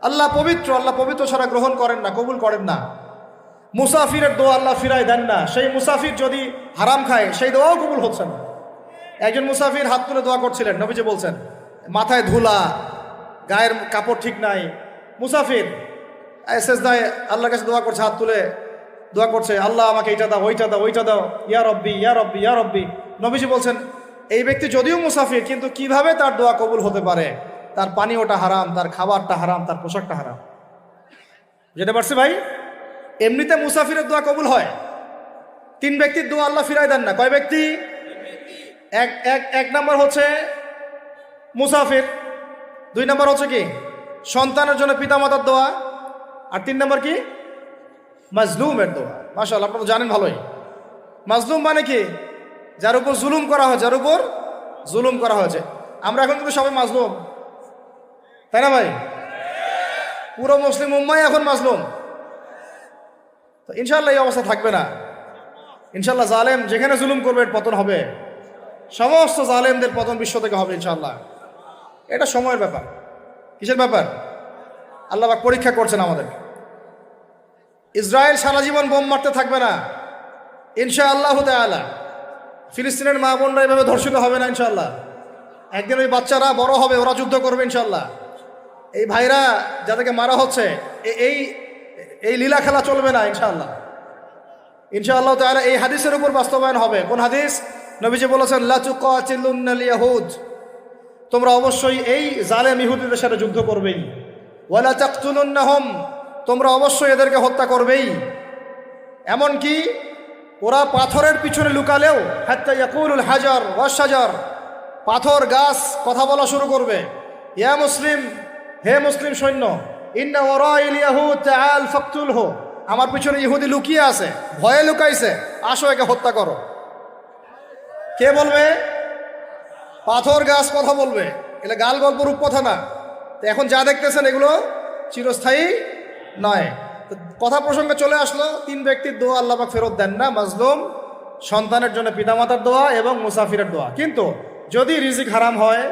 আল্লাহ পবিত্র, আল্লাহ পবিত্র ছাড়া গ্রহণ করেন না, কবুল করেন না। মুসাফিরের দোয়া আল্লাহ ফিরাই দেন না। সেই মুসাফির যদি হারাম খায়, সেই দোয়াও কবুল হচ্ছে না। একজন মুসাফির হাত তুলে দোয়া করছিলেন, নবীজি বলছেন, মাথায় ধুলা, গায়ের কাপড় ঠিক নাই, মুসাফির সেজদায় আল্লাহর কাছে দোয়া করছে, হাত তুলে দোয়া করছে, আল্লাহ আমাকে এইটা দাও, ওইটা দাও, ওইটা দাও, ইয়া রব্বি ইয়া রব্বি ইয়া রব্বি। নবীজি বলছেন, এই ব্যক্তি যদিও মুসাফির, কিন্তু কিভাবে তার দোয়া কবুল হতে পারে? তার পানীয়টা হারাম, তার খাবারটা হারাম, তার পোশাকটা হারাম। যেতে পারছি ভাই? এমনিতে মুসাফিরের দোয়া কবুল হয়। 3 ব্যক্তির দোয়া আল্লাহ ফিরাই দেন না। কয় ব্যক্তি? এক নাম্বার হচ্ছে মুসাফির, 2 নাম্বার হচ্ছে কি সন্তানের জন্য পিতামাতার দোয়া, আর 3 নাম্বার কি মাজলুমের দোয়া। মাশাআল্লাহ, আপনারা জানেন ভালোই। মাজলুম মানে কি? যার উপর জুলুম করা হয়, যার উপর জুলুম করা হয়েছে। আমরা এখন কিন্তু সবাই মাজলুম, তাই না ভাই? পুরো মুসলিম উম্মাই এখন মাজলুম। তো ইনশাআল্লাহ এই অবস্থা থাকবে না। ইনশাআল্লাহ জালেম যেখানে জুলুম করবে পতন হবে। সমস্ত জালেমদের পতন বিশ্ব থেকে হবে ইনশাআল্লাহ। এটা সময়ের ব্যাপার। কিসের ব্যাপার? আল্লাহ পাক পরীক্ষা করছেন আমাদের। ইসরায়েল সারা জীবন বোম মারতে থাকবে না ইনশাআল্লাহ তাআলা। ফিলিস্তিনের মা বোনরা এভাবে ধর্ষিত হবে না ইনশাআল্লাহ। একদিন ওই বাচ্চারা বড় হবে, ওরা যুদ্ধ করবে ইনশাআল্লাহ। এই ভাইরা যাদেরকে মারা হচ্ছে, এই লীলা খেলা চলবে না ইনশাআল্লাহ। ইনশাআল্লাহ তাআলা এই হাদিসের উপর বাস্তবায়ন হবে। কোন হাদিস? নবীজি বলেছেন, লা তুকাতিলুন্নাল ইয়াহুদ, তোমরা অবশ্যই এই জালেম ইহুদিদের সাথে যুদ্ধ করবেই। ওয়ালা তাকতুলুন্নাহুম, তোমরা অবশ্যই এদেরকে হত্যা করবেই। এমনকি ওরা পাথরের পিছনে লুকালেও, হাত্তা ইয়াকুলুল হাজার ওয়াশ শাজার, পাথর গাছ কথা বলা শুরু করবে। ইয়া মুসলিম, হে মুসলিম সৈন্য, ইন্না ওয়ারাইল ইয়াহুদ তাআল ফাকতুলহু, আমার পিছনে ইহুদি লুকিয়ে আছে, ভয়ে লুকাইছে, আসো একে হত্যা করো। কে বলবে? পাথর গাছ কথা বলবে। এটা গাল গল্প রূপ কথা না। তো এখন যা দেখতেছেন এগুলো চিরস্থায়ী নয়। তো কথা প্রসঙ্গে চলে আসলো, 3 ব্যক্তির দোয়া আল্লাহ পাক ফেরত দেন না। মাজলুম, সন্তানের জন্য পিতামাতার দোয়া এবং মুসাফিরের দোয়া। কিন্তু যদি রিজিক হারাম হয়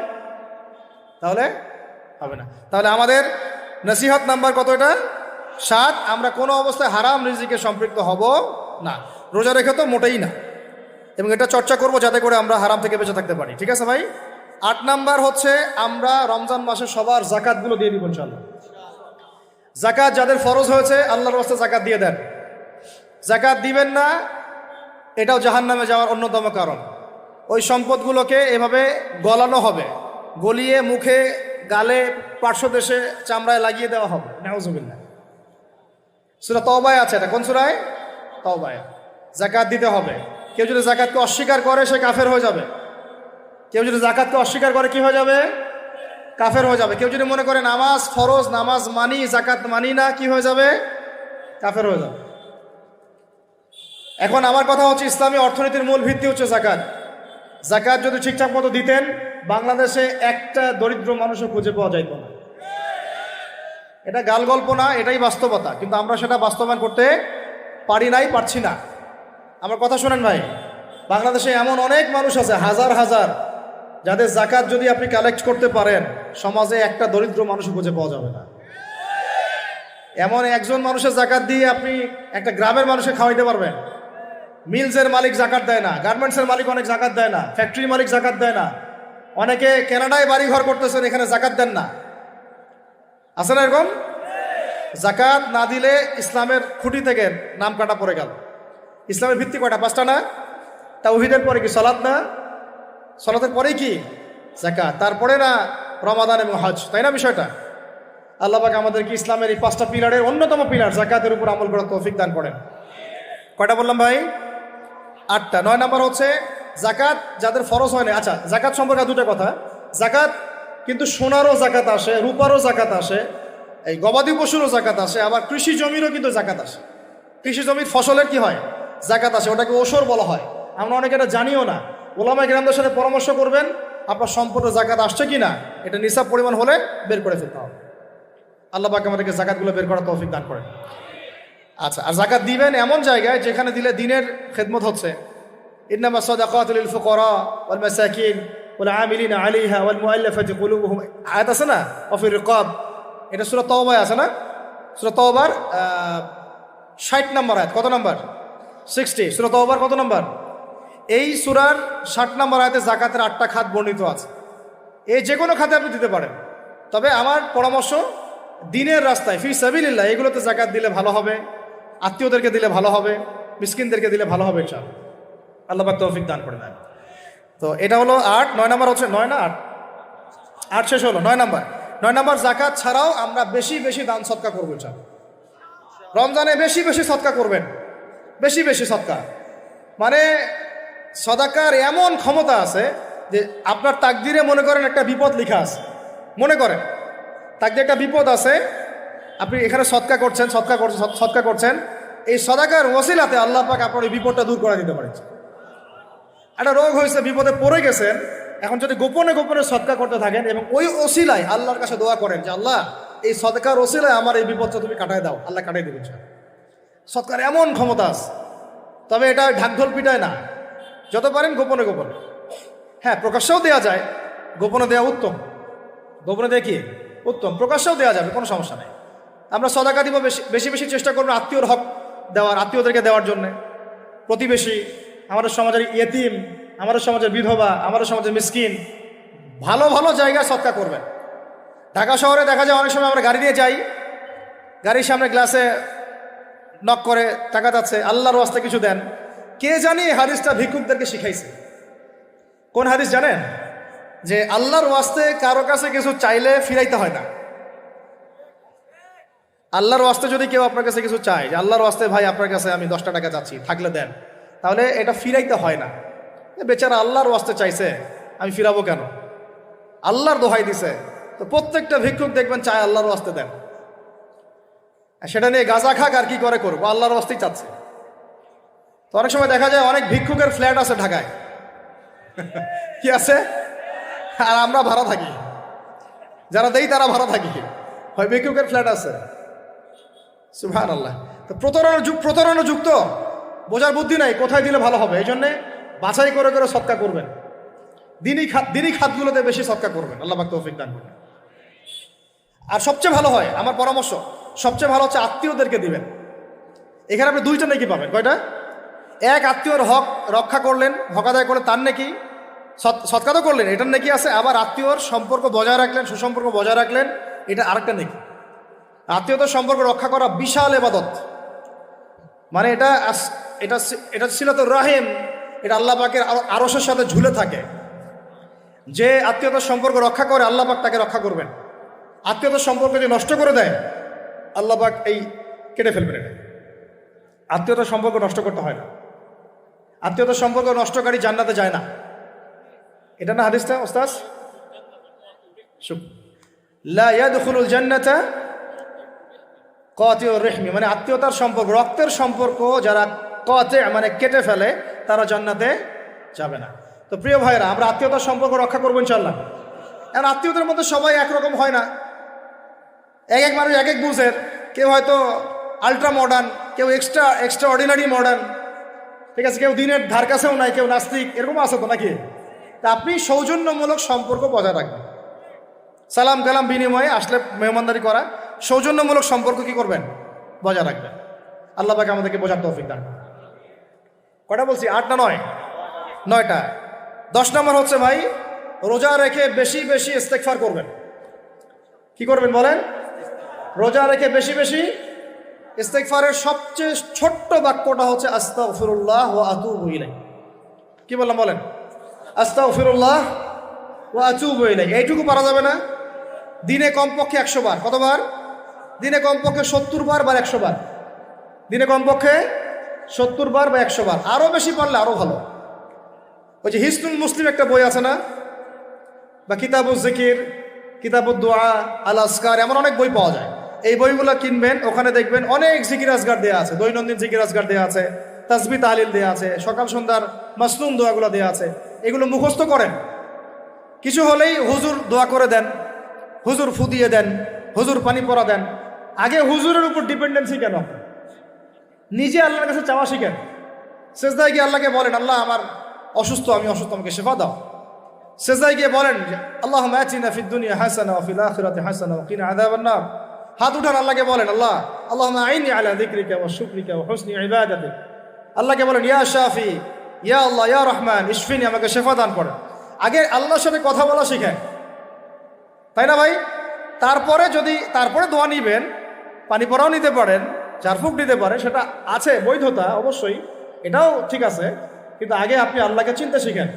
তাহলে হবে না। তাহলে আমাদের নসিহত নাম্বার কত? এটা 7 আমরা কোনো অবস্থায় হারাম রিজিকে সম্পৃক্ত হব না। রোজা রেখে তো মোটেই না, এবং এটা চর্চা করব যাতে করে আমরা হারাম থেকে বেঁচে থাকতে পারি। ঠিক আছে ভাই? 8 নাম্বার হচ্ছে আমরা রমজান মাসে সবার জাকাতগুলো দিয়ে দিব ইনশাআল্লাহ। জাকাত যাদের ফরজ হয়েছে আল্লাহর রাস্তায় জাকাত দিয়ে দেন। জাকাত দিবেন না, এটাও জাহান্নামে যাওয়ার অন্যতম কারণ। ওই সম্পদগুলোকে এভাবে গলানো হবে, গলিয়ে মুখে, গালে, পার্শ্বদেশে, চামড়ায় লাগিয়ে দেওয়া হবে। নাউজুবিল্লাহ। সূরা তওবায় আছে এটা। কোন সূরায়? তওবায়। জাকাত দিতে হবে। কেউ যদি জাকাতকে অস্বীকার করে সে কাফের হয়ে যাবে। কেউ যদি জাকাতকে অস্বীকার করে কি হয়ে যাবে? কাফের হয়ে যাবে। কেউ যদি মনে করে নামাজ ফরজ, নামাজ মানি, জাকাত মানি না, কি হয়ে যাবে? কাফের হয়ে যাবে। এখন আমার কথা হচ্ছে, ইসলামী অর্থনীতির মূল ভিত্তি হচ্ছে জাকাত। জাকাত যদি ঠিকঠাক মতো দিতেন, বাংলাদেশে একটা দরিদ্র মানুষও খুঁজে পাওয়া যাইত না। এটা গাল গল্প না, এটাই বাস্তবতা। কিন্তু আমরা সেটা বাস্তবায়ন করতে পারি নাই, পারছি না। আমার কথা শোনেন ভাই, বাংলাদেশে এমন অনেক মানুষ আছে, হাজার হাজার, যাদের জাকাত যদি আপনি কালেক্ট করতে পারেন, সমাজে একটা দরিদ্র মানুষ খুঁজে পাওয়া যাবে না। এমন একজন মানুষের জাকাত দিয়ে আপনি একটা গ্রামের মানুষকে খাওয়াইতে পারবেন। মিলসের মালিক জাকাত দেয় না, গার্মেন্টসের মালিক অনেক জাকাত দেয় না, ফ্যাক্টরির মালিক জাকাত দেয় না, অনেকে কানাডায় বাড়ি ঘর করতেছেন, এখানে জাকাত দেন না। আছে না এরকম? জাকাত না দিলে ইসলামের খুঁটি থেকে নাম কাটা পড়ে গেল। ইসলামের ভিত্তি কয়টা? 5টা না? তাওহীদের পরে কি সালাত না? সালাতের পরেই কি জাকাত, তারপরে না রমাদান এবং হজ, তাই না বিষয়টা? আল্লাহ পাক আমাদেরকে ইসলামের এই 5টা পিলারের অন্যতম পিলার জাকাতের উপর আমল করার তৌফিক দান করেন। কয়টা বললাম ভাই? 8টা। 9 নাম্বার হচ্ছে জাকাত যাদের ফরজ হয় না। আচ্ছা, জাকাত সম্পর্কে 2টা কথা। জাকাত কিন্তু সোনারও জাকাত আসে, রূপারও জাকাত আসে, এই গবাদি পশুরও জাকাত আসে, আবার কৃষি জমিরও কিন্তু জাকাত আসে। কৃষি জমির ফসলের কি হয়? জাকাত আসে। ওটাকে ওসর বলা হয়। আমরা অনেকে এটা জানিও না। ওলামায়ে কেরামদের সাথে পরামর্শ করবেন, আপনার সম্পদের জাকাত আসছে কি না, এটা নিসাব পরিমাণ হলে বের করে ফেলতে হবে। আল্লাহ পাক আমাদেরকে জাকাতগুলো বের করার তৌফিক দান করেন। আচ্ছা, আর জাকাত দিবেন এমন জায়গায় যেখানে দিলে দিনের খেদমত হচ্ছে। ইন্নামা সাদাকাতু লিল ফুকারা ওয়াল মাসাকিন ওয়াল আমিলিনা আলাইহা ওয়াল মুআল্লাফাতি কুলুবুহুম, আয়াত আছে না? ওয়া ফির রিকাব, এটা সূরা তাওবায় আছে না? সূরা তাওবার 60 নম্বর আয়াত। কত নম্বর? 60। সূরা তাওবার কত নম্বর? এই সূরার 60 নম্বর আয়াতে জাকাতের 8টা খাত বর্ণিত আছে। এই যে কোনো খাতে আপনি দিতে পারেন, তবে আমার পরামর্শ দিনের রাস্তায় ফি সাবিলিল্লাহ এগুলোতে জাকাত দিলে ভালো হবে, আত্মীয়দেরকে দিলে ভালো হবে, মিসকিনদেরকে দিলে ভালো হবে ইনশাআল্লাহ। আল্লাহ পাক তৌফিক দান করে দেন। তো এটা হলো 8। 9 নাম্বার হচ্ছে 9 না 8? 8 শেষ হলো। 9 নাম্বার। 9 নাম্বার জাকাত ছাড়াও আমরা বেশি বেশি দান সদকা করবো ইনশাআল্লাহ। রমজানে বেশি বেশি সদকা করবেন, বেশি বেশি সদকা। মানে সদাকার এমন ক্ষমতা আছে যে আপনার তাকদিরে মনে করেন একটা বিপদ লেখা আছে, মনে করেন তাকদিরে একটা বিপদ আছে, আপনি এখানে সদকা করছেন, এই সদাকার ওসিলাতে আল্লাহ পাক আপনার এই বিপদটা দূর করে দিতে পারেন। একটা রোগ হয়েছে, বিপদে পড়ে গেছেন, এখন যদি গোপনে গোপনে সদকা করতে থাকেন এবং ওই ওসিলায় আল্লাহর কাছে দোয়া করেন যে আল্লাহ এই সদকার ওসিলায় আমার এই বিপদটা তুমি কাটায় দাও, আল্লাহ কাটাই দেবেন। সদকার এমন ক্ষমতা আছে। তবে এটা ঢাকঢোল পিটায় না, যত পারেন গোপনে গোপনে। হ্যাঁ, প্রকাশ্যেও দেওয়া যায়, গোপনে দেওয়া উত্তম। গোপনে দেখি উত্তম, প্রকাশ্যেও দেওয়া যাবে, কোনো সমস্যা নেই। আমরা সদাকা দিব, বেশি বেশি চেষ্টা করবো আত্মীয়র হক দেওয়ার, আত্মীয়দেরকে দেওয়ার জন্যে, প্রতিবেশী, আমাদের সমাজের ইয়েতিম, আমাদের সমাজের বিধবা, আমাদের সমাজের মিসকিন, ভালো ভালো জায়গায় সদকা করবেন। ঢাকা শহরে দেখা যায় অনেক সময় আমরা গাড়ি নিয়ে যাই, গাড়ির সামনে গ্লাসে নক করে টাকা যাচ্ছে, আল্লাহর ওয়াস্তে কিছু দেন। কে জানি হাদিসটা ভিক্ষুকদেরকে শিখাইছে। কোন হাদিস জানেন? যে আল্লাহর ওয়াস্তে কারো কাছে কিছু চাইলে ফিরাইতে হয় না। আল্লাহর ওয়াস্তে যদি কেউ আপনার কাছে কিছু চায়, যে আল্লাহর ওয়াস্তে ভাই আপনার কাছে আমি 10টা টাকা চাচ্ছি, থাকলে দেন, তাহলে এটা ফিরাইতে হয় না। বেচারা আল্লাহর ওয়াস্তে চাইছে, আমি ফিরাবো কেন? আল্লাহর দোহাই দিছে। তো প্রত্যেকটা ভিক্ষুক দেখবেন চায় আল্লাহর ওয়াস্তে দেন। সেটা নিয়ে গাঁজা খাক আর কি করে করবো, আল্লাহর ওয়াস্তেই চাচ্ছে। তো অনেক সময় দেখা যায় অনেক ভিক্ষুকের ফ্ল্যাট আছে ঢাকায়, কি আছে, আর আমরা ভাড়া থাকি, যারা দেই তারা ভাড়া থাকি, হয় ভিক্ষুকের ফ্ল্যাট আছে। সুবহানাল্লাহ। তো প্রতারণা যুক্ত, বোঝার বুদ্ধি নাই কোথায় দিলে ভালো হবে। এই জন্যে বাছাই করে করে সদকা করবেন, দিনই খাতগুলোতে বেশি সদকা করবেন। আল্লাহ পাক তৌফিক দান করবেন। আর সবচেয়ে ভালো হয়, আমার পরামর্শ, সবচেয়ে ভালো হচ্ছে আত্মীয়দেরকে দিবেন। এখানে আপনি দুইটা নেকি পাবেন। কয়টা? এক, আত্মীয়র হক রক্ষা করলেন, হক আদায় করলেন, তার নেকি, সৎকার তো করলেন, এটার নেকি আছে। আবার আত্মীয়র সম্পর্ক বজায় রাখলেন, সুসম্পর্ক বজায় রাখলেন, এটা আরেকটা নেকি। আত্মীয়তার সম্পর্ক রক্ষা করা বিশাল ইবাদত। মানে এটা এটা এটা সিলাতুর রাহিম, এটা আল্লাহ পাকের আরশের সাথে ঝুলে থাকে। যে আত্মীয়তার সম্পর্ক রক্ষা করে আল্লাহ পাক তাকে রক্ষা করবেন। আত্মীয়তার সম্পর্ক যে নষ্ট করে দেয় আল্লাহ পাক এই কেটে ফেলবেন। এটা আত্মীয়তার সম্পর্ক নষ্ট করতে হয় না। আত্মীয়তার সম্পর্ক নষ্টকারী জান্নাতে যায় না। এটা না হাদিসটা ওস্তাদ? লা ইয়াদখুলুল জান্নাতা কাতিউর রহমি, মানে আত্মীয়তার সম্পর্ক, রক্তের সম্পর্ক যারা কাতি মানে কেটে ফেলে তারা জান্নাতে যাবে না। তো প্রিয় ভাইরা, আমরা আত্মীয়তার সম্পর্ক রক্ষা করবো ইনশাআল্লাহ। এখন আত্মীয়তার মধ্যে সবাই একরকম হয় না। এক এক মানুষ এক এক বুঝের। কেউ হয়তো আলট্রা মডার্ন, কেউ এক্সট্রা অর্ডিনারি মডার্ন, ঠিক আছে, কেউ দিনের ধার কাছেও নাই, কেউ নাস্তিক, এরকম আছে তো নাকি? তা আপনি সৌজন্যমূলক সম্পর্ক বজায় রাখবেন। সালাম কালাম বিনিময়ে আসলে মেহমানদারি করা, সৌজন্যমূলক সম্পর্ক কি করবেন? বজায় রাখবেন। আল্লাহ পাক আমাদেরকে বোঝার তৌফিক দান। কটা বলছি? 8 না 9? 9টা। 10 নম্বর হচ্ছে ভাই, রোজা রেখে বেশি বেশি ইস্তেগফার করবেন। কি করবেন বলেন? রোজা রেখে বেশি বেশি ইস্তেগফারের সবচেয়ে ছোট্ট বাক্যটা হচ্ছে আস্তাগফিরুল্লাহ ওয়া আতুবু ইলাইহি। কি বললাম বলেন? আস্তাগফিরুল্লাহ ওয়া আতুবু ইলাইহি। এইটুকু পারা যাবে না? দিনে কমপক্ষে 100 বার। কতবার? দিনে কমপক্ষে 70 বার বা 100 বার। দিনে কমপক্ষে 70 বার বা 100 বার। আরও বেশি পারলে আরও ভালো। ওই যে হিসনুল মুসলিম একটা বই আছে না, বা কিতাবুজ জিকির, কিতাবুদ দোয়া, আল আসকার, এমন অনেক বই পাওয়া যায়। এই বইগুলো কিনবেন, ওখানে দেখবেন অনেক জিকির আজগার দেওয়া আছে, দৈনন্দিন জিকির আজগার দেওয়া আছে, তাসবিহ তাহলিল দেওয়া আছে, সকাল সন্ধ্যার মাসনুন দোয়াগুলো দেওয়া আছে। এগুলো মুখস্থ করেন। কিছু হলেই হুজুর দোয়া করে দেন, হুজুর ফু দিয়ে দেন, হুজুর পানি পরা দেন। আগে হুজুরের উপর ডিপেন্ডেন্সি কেন? নিজে আল্লাহর কাছে চাওয়া শিখেন। সেজদায় গিয়ে আল্লাহকে বলেন, আল্লাহ আমার অসুস্থ, আমি অসুস্থ, আমাকে শেফা দাও। সেজদায় গিয়ে বলেন, আল্লাহুম্মা আতিনা ফিদ দুনিয়া হাসানা ওয়া ফিল আখিরাতি হাসানা ওয়া কিনা আযাবান নার। হাত উঠান, আল্লাহকে বলেন, আল্লাহ আল্লাহুম্মা আইনি আলা যিকরিকা ওয়া শুকরিকা ওয়া হুসনি ইবাদাতিক। আল্লাহকে বলেন, ইয়া শাফি, ইয়া আল্লাহ, ইয়া রহমান, ইশফিনি, আমাকে শেফা দান করেন। আগে আল্লাহর সাথে কথা বলা শিখেন, তাই না ভাই? তারপরে দোয়া নিবেন, পানি পরাও নিতে পারেন, ঝাড়ফুঁক দিতে পারেন, সেটা আছে বৈধতা অবশ্যই, এটাও ঠিক আছে। কিন্তু আগে আপনি আল্লাহকে চিনতে শিখেন।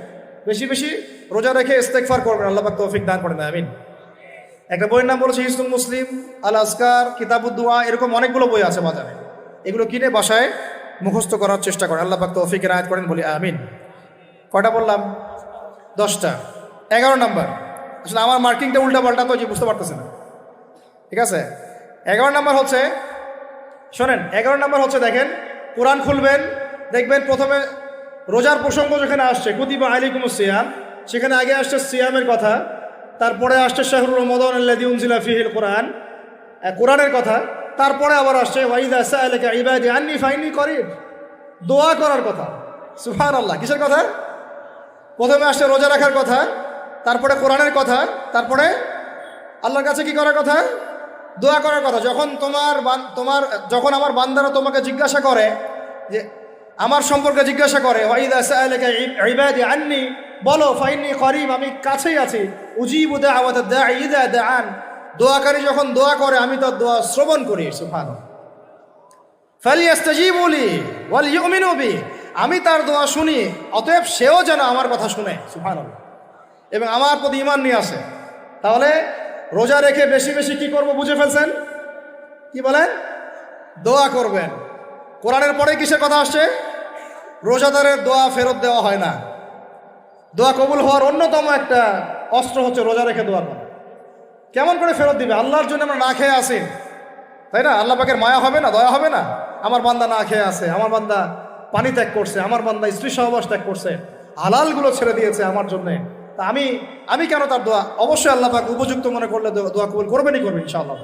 বেশি বেশি রোজা রেখে ইস্তেগফার করবেন। আল্লাহ পাক তৌফিক দান করেন, আমিন। একটা বইয়ের নাম বলেছে হিসনুল মুসলিম, আল আসকার, কিতাবুদ দোয়া, এরকম অনেকগুলো বই আছে বাজারে। এগুলো কিনে বাসায় মুখস্থ করার চেষ্টা করেন। আল্লাহ পাক তৌফিক এনায়েত করেন, বলি আমিন। কয়টা বললাম? 10টা। 11 নম্বর, আসলে আমার মার্কিংটা উল্টা পাল্টা তো, যে বুঝতে পারতেছে না, ঠিক আছে। 11 নম্বর হচ্ছে, শোনেন, 11 নম্বর হচ্ছে, দেখেন, কোরআন খুলবেন, দেখবেন প্রথমে রোজার প্রসঙ্গ যেখানে আসছে, কুতিবা আলাইকুমুস সিয়াম, সেখানে আগে আসছে সিয়ামের কথা, তারপরে আসছে শাহরুর রমাদান আল্লাযী উনজিলা ফীহিল কোরআন, কোরআনের কথা, তারপরে আবার আসছে ওয়াইদা সাআলাকা ইবাদি আন্নী ফাইন্নী করিব, দোয়া করার কথা। সুবহানাল্লাহ। কিসের কথা? প্রথমে আসছে রোজা রাখার কথা, তারপরে কোরআনের কথা, তারপরে আল্লাহর কাছে কি করার কথা? দোয়া করার কথা। যখন আমার বান্দারা তোমাকে জিজ্ঞাসা করে, যে আমার সম্পর্কে জিজ্ঞাসা করে, ওয়াইদা সাআলাকা ইবাদি আন্নী, বলো ফাইন্নী করিব, আমি কাছেই আছি, উজিবু দাওয়াতাদ দাঈ ইযা দাআন, দোয়াকারী যখন দোয়া করে আমি তার দোয়া শ্রবণ করি। সুবহানাল্লাহ। ফালিয়াস্তাজিবু লি ওয়াল ইউমিনু বি, আমি তার দোয়া শুনি, অতএব সেও যেন আমার কথা শুনে। সুবহানাল্লাহ। এবং আমার প্রতি ঈমান নিয়ে আসে। তাহলে রোজা রেখে বেশি বেশি কি করব বুঝে ফেলছেন? কি বলেন? দোয়া করবেন। কোরআনের পরে কিসের কথা আসছে? রোজাদারের দোয়া ফেরত দেওয়া হয় না। দোয়া কবুল হওয়ার অন্যতম একটা অস্ত্র হচ্ছে রোজা রেখে দোয়া করা। কেমন করে ফেরত দিবে? আল্লাহর জন্য আমরা না খেয়ে আসি, তাই না? আল্লাহ পাকের মায়া হবে না, দয়া হবে না? আমার বান্দা না খেয়ে আছে, আমার বান্দা পানি ত্যাগ করছে, আমার বান্দা স্ত্রী সহবাস ত্যাগ করছে, হালালগুলো ছেড়ে দিয়েছে আমার জন্যে, তা আমি কেন তার দোয়া? অবশ্যই আল্লাহ পাক উপযুক্ত মনে করলে দোয়া কবুল করবেনই করবেন ইনশাআল্লাহ।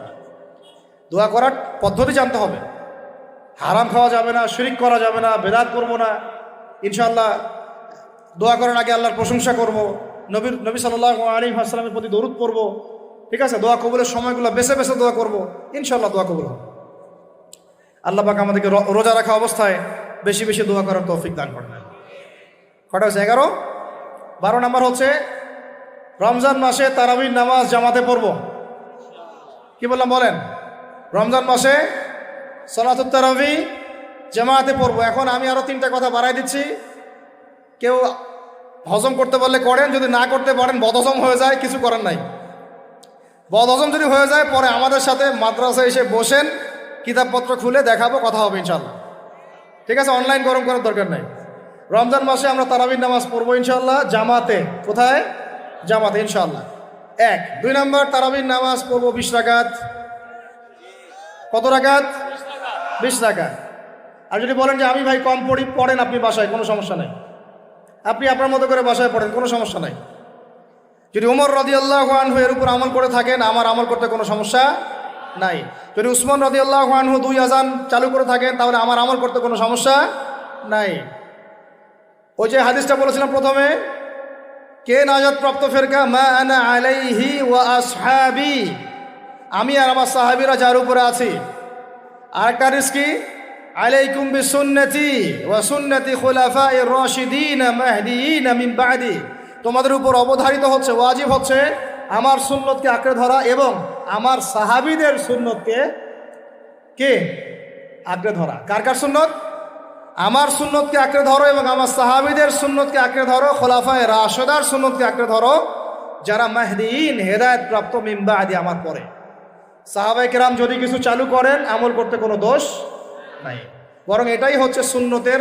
দোয়া করার পদ্ধতি জানতে হবে। হারাম খাওয়া যাবে না, শিরিক করা যাবে না, বেদাত করবো না। ইনশাআল্লাহ দোয়া করার আগে আল্লাহর প্রশংসা করব, নবী সাল্লাল্লাহু আলাইহি ওয়াসাল্লামের প্রতি দরুদ পড়ব, ঠিক আছে? দোয়া কবুলের সময়গুলো বেছে বেছে দোয়া করব, ইনশাআল্লাহ দোয়া কবুল হবে। আল্লাহ পাক আমাদেরকে রোজা রাখা অবস্থায় বেশি বেশি দোয়া করার তৌফিক দান করেন। কটা হচ্ছে? 11। 12 নম্বর হচ্ছে রমজান মাসে তারাবির নামাজ জামাতে পড়ব। কি বললাম বলেন? রমজান মাসে সালাতুত তারাবি জামাতে পড়ব। এখন আমি আরো 3টা কথা বাড়াই দিচ্ছি। কেউ হজম করতে পারলে করেন, যদি না করতে পারেন বদহজম হয়ে যায়, কিছু করার নাই। বদহজম যদি হয়ে যায় পরে আমাদের সাথে মাদ্রাসায় এসে বসেন, কিতাবপত্র খুলে দেখাবো, কথা হবে ইনশাল্লাহ। ঠিক আছে? অনলাইন গরম করার দরকার নাই। রমজান মাসে আমরা তারাবির নামাজ পড়বো ইনশাল্লাহ জামাতে। কোথায়? জামাতে ইনশাল্লাহ। 1। 2 নম্বর তারাবির নামাজ পড়বো 20 রাকাত। কত রাকাত? 20 রাকাত। আর যদি বলেন যে আমি ভাই কম পড়ি, পড়েন আপনি বাসায়, কোনো সমস্যা নাই। আপনি আপনার মতো করে বাসায় পড়েন, কোনো সমস্যা নাই। যদি ওমর রাদিয়াল্লাহু আনহু এর উপর আমল করে থাকেন, আমার আমল করতে কোনো সমস্যা নাই। যদি উসমান রাদিয়াল্লাহু আনহু 2 আযান চালু করে থাকেন, তাহলে আমার আমল করতে কোনো সমস্যা নাই। ওই যে হাদিসটা বলেছিলাম প্রথমে, কে নাজাত প্রাপ্ত ফেরকা? মা আনা আলাইহি ওয়া আসহাবি, আমি আর আমার সাহাবীরা যার উপরে আছি। আরেকটা হাদিস কি? আলাইকুম বিসুন্নতি ওয়া সুন্নতি খুলাফায়ে রাশিদিন মাহদিয়িন মিন বাদি, তোমাদের উপর অবধারিত হচ্ছে, ওয়াজিব হচ্ছে আমার সুন্নতকে আঁকড়ে ধরা এবং আমার সাহাবীদের সুন্নতকে কে আঁকড়ে ধরা। কার কার সুন্নত? আমার সুন্নতকে আঁকড়ে ধরো এবং আমার সাহাবীদের সুন্নতকে আঁকড়ে ধরো, খোলাফায়ে রাশেদার সুন্নতকে আঁকড়ে ধরো, যারা মাহদিয়িন হেদায়েত প্রাপ্ত মিন বাদি, আমার পরে। সাহাবায়ে কেরাম যদি কিছু চালু করেন, আমল করতে কোনো দোষ নাই, বরং এটাই হচ্ছে সুন্নতের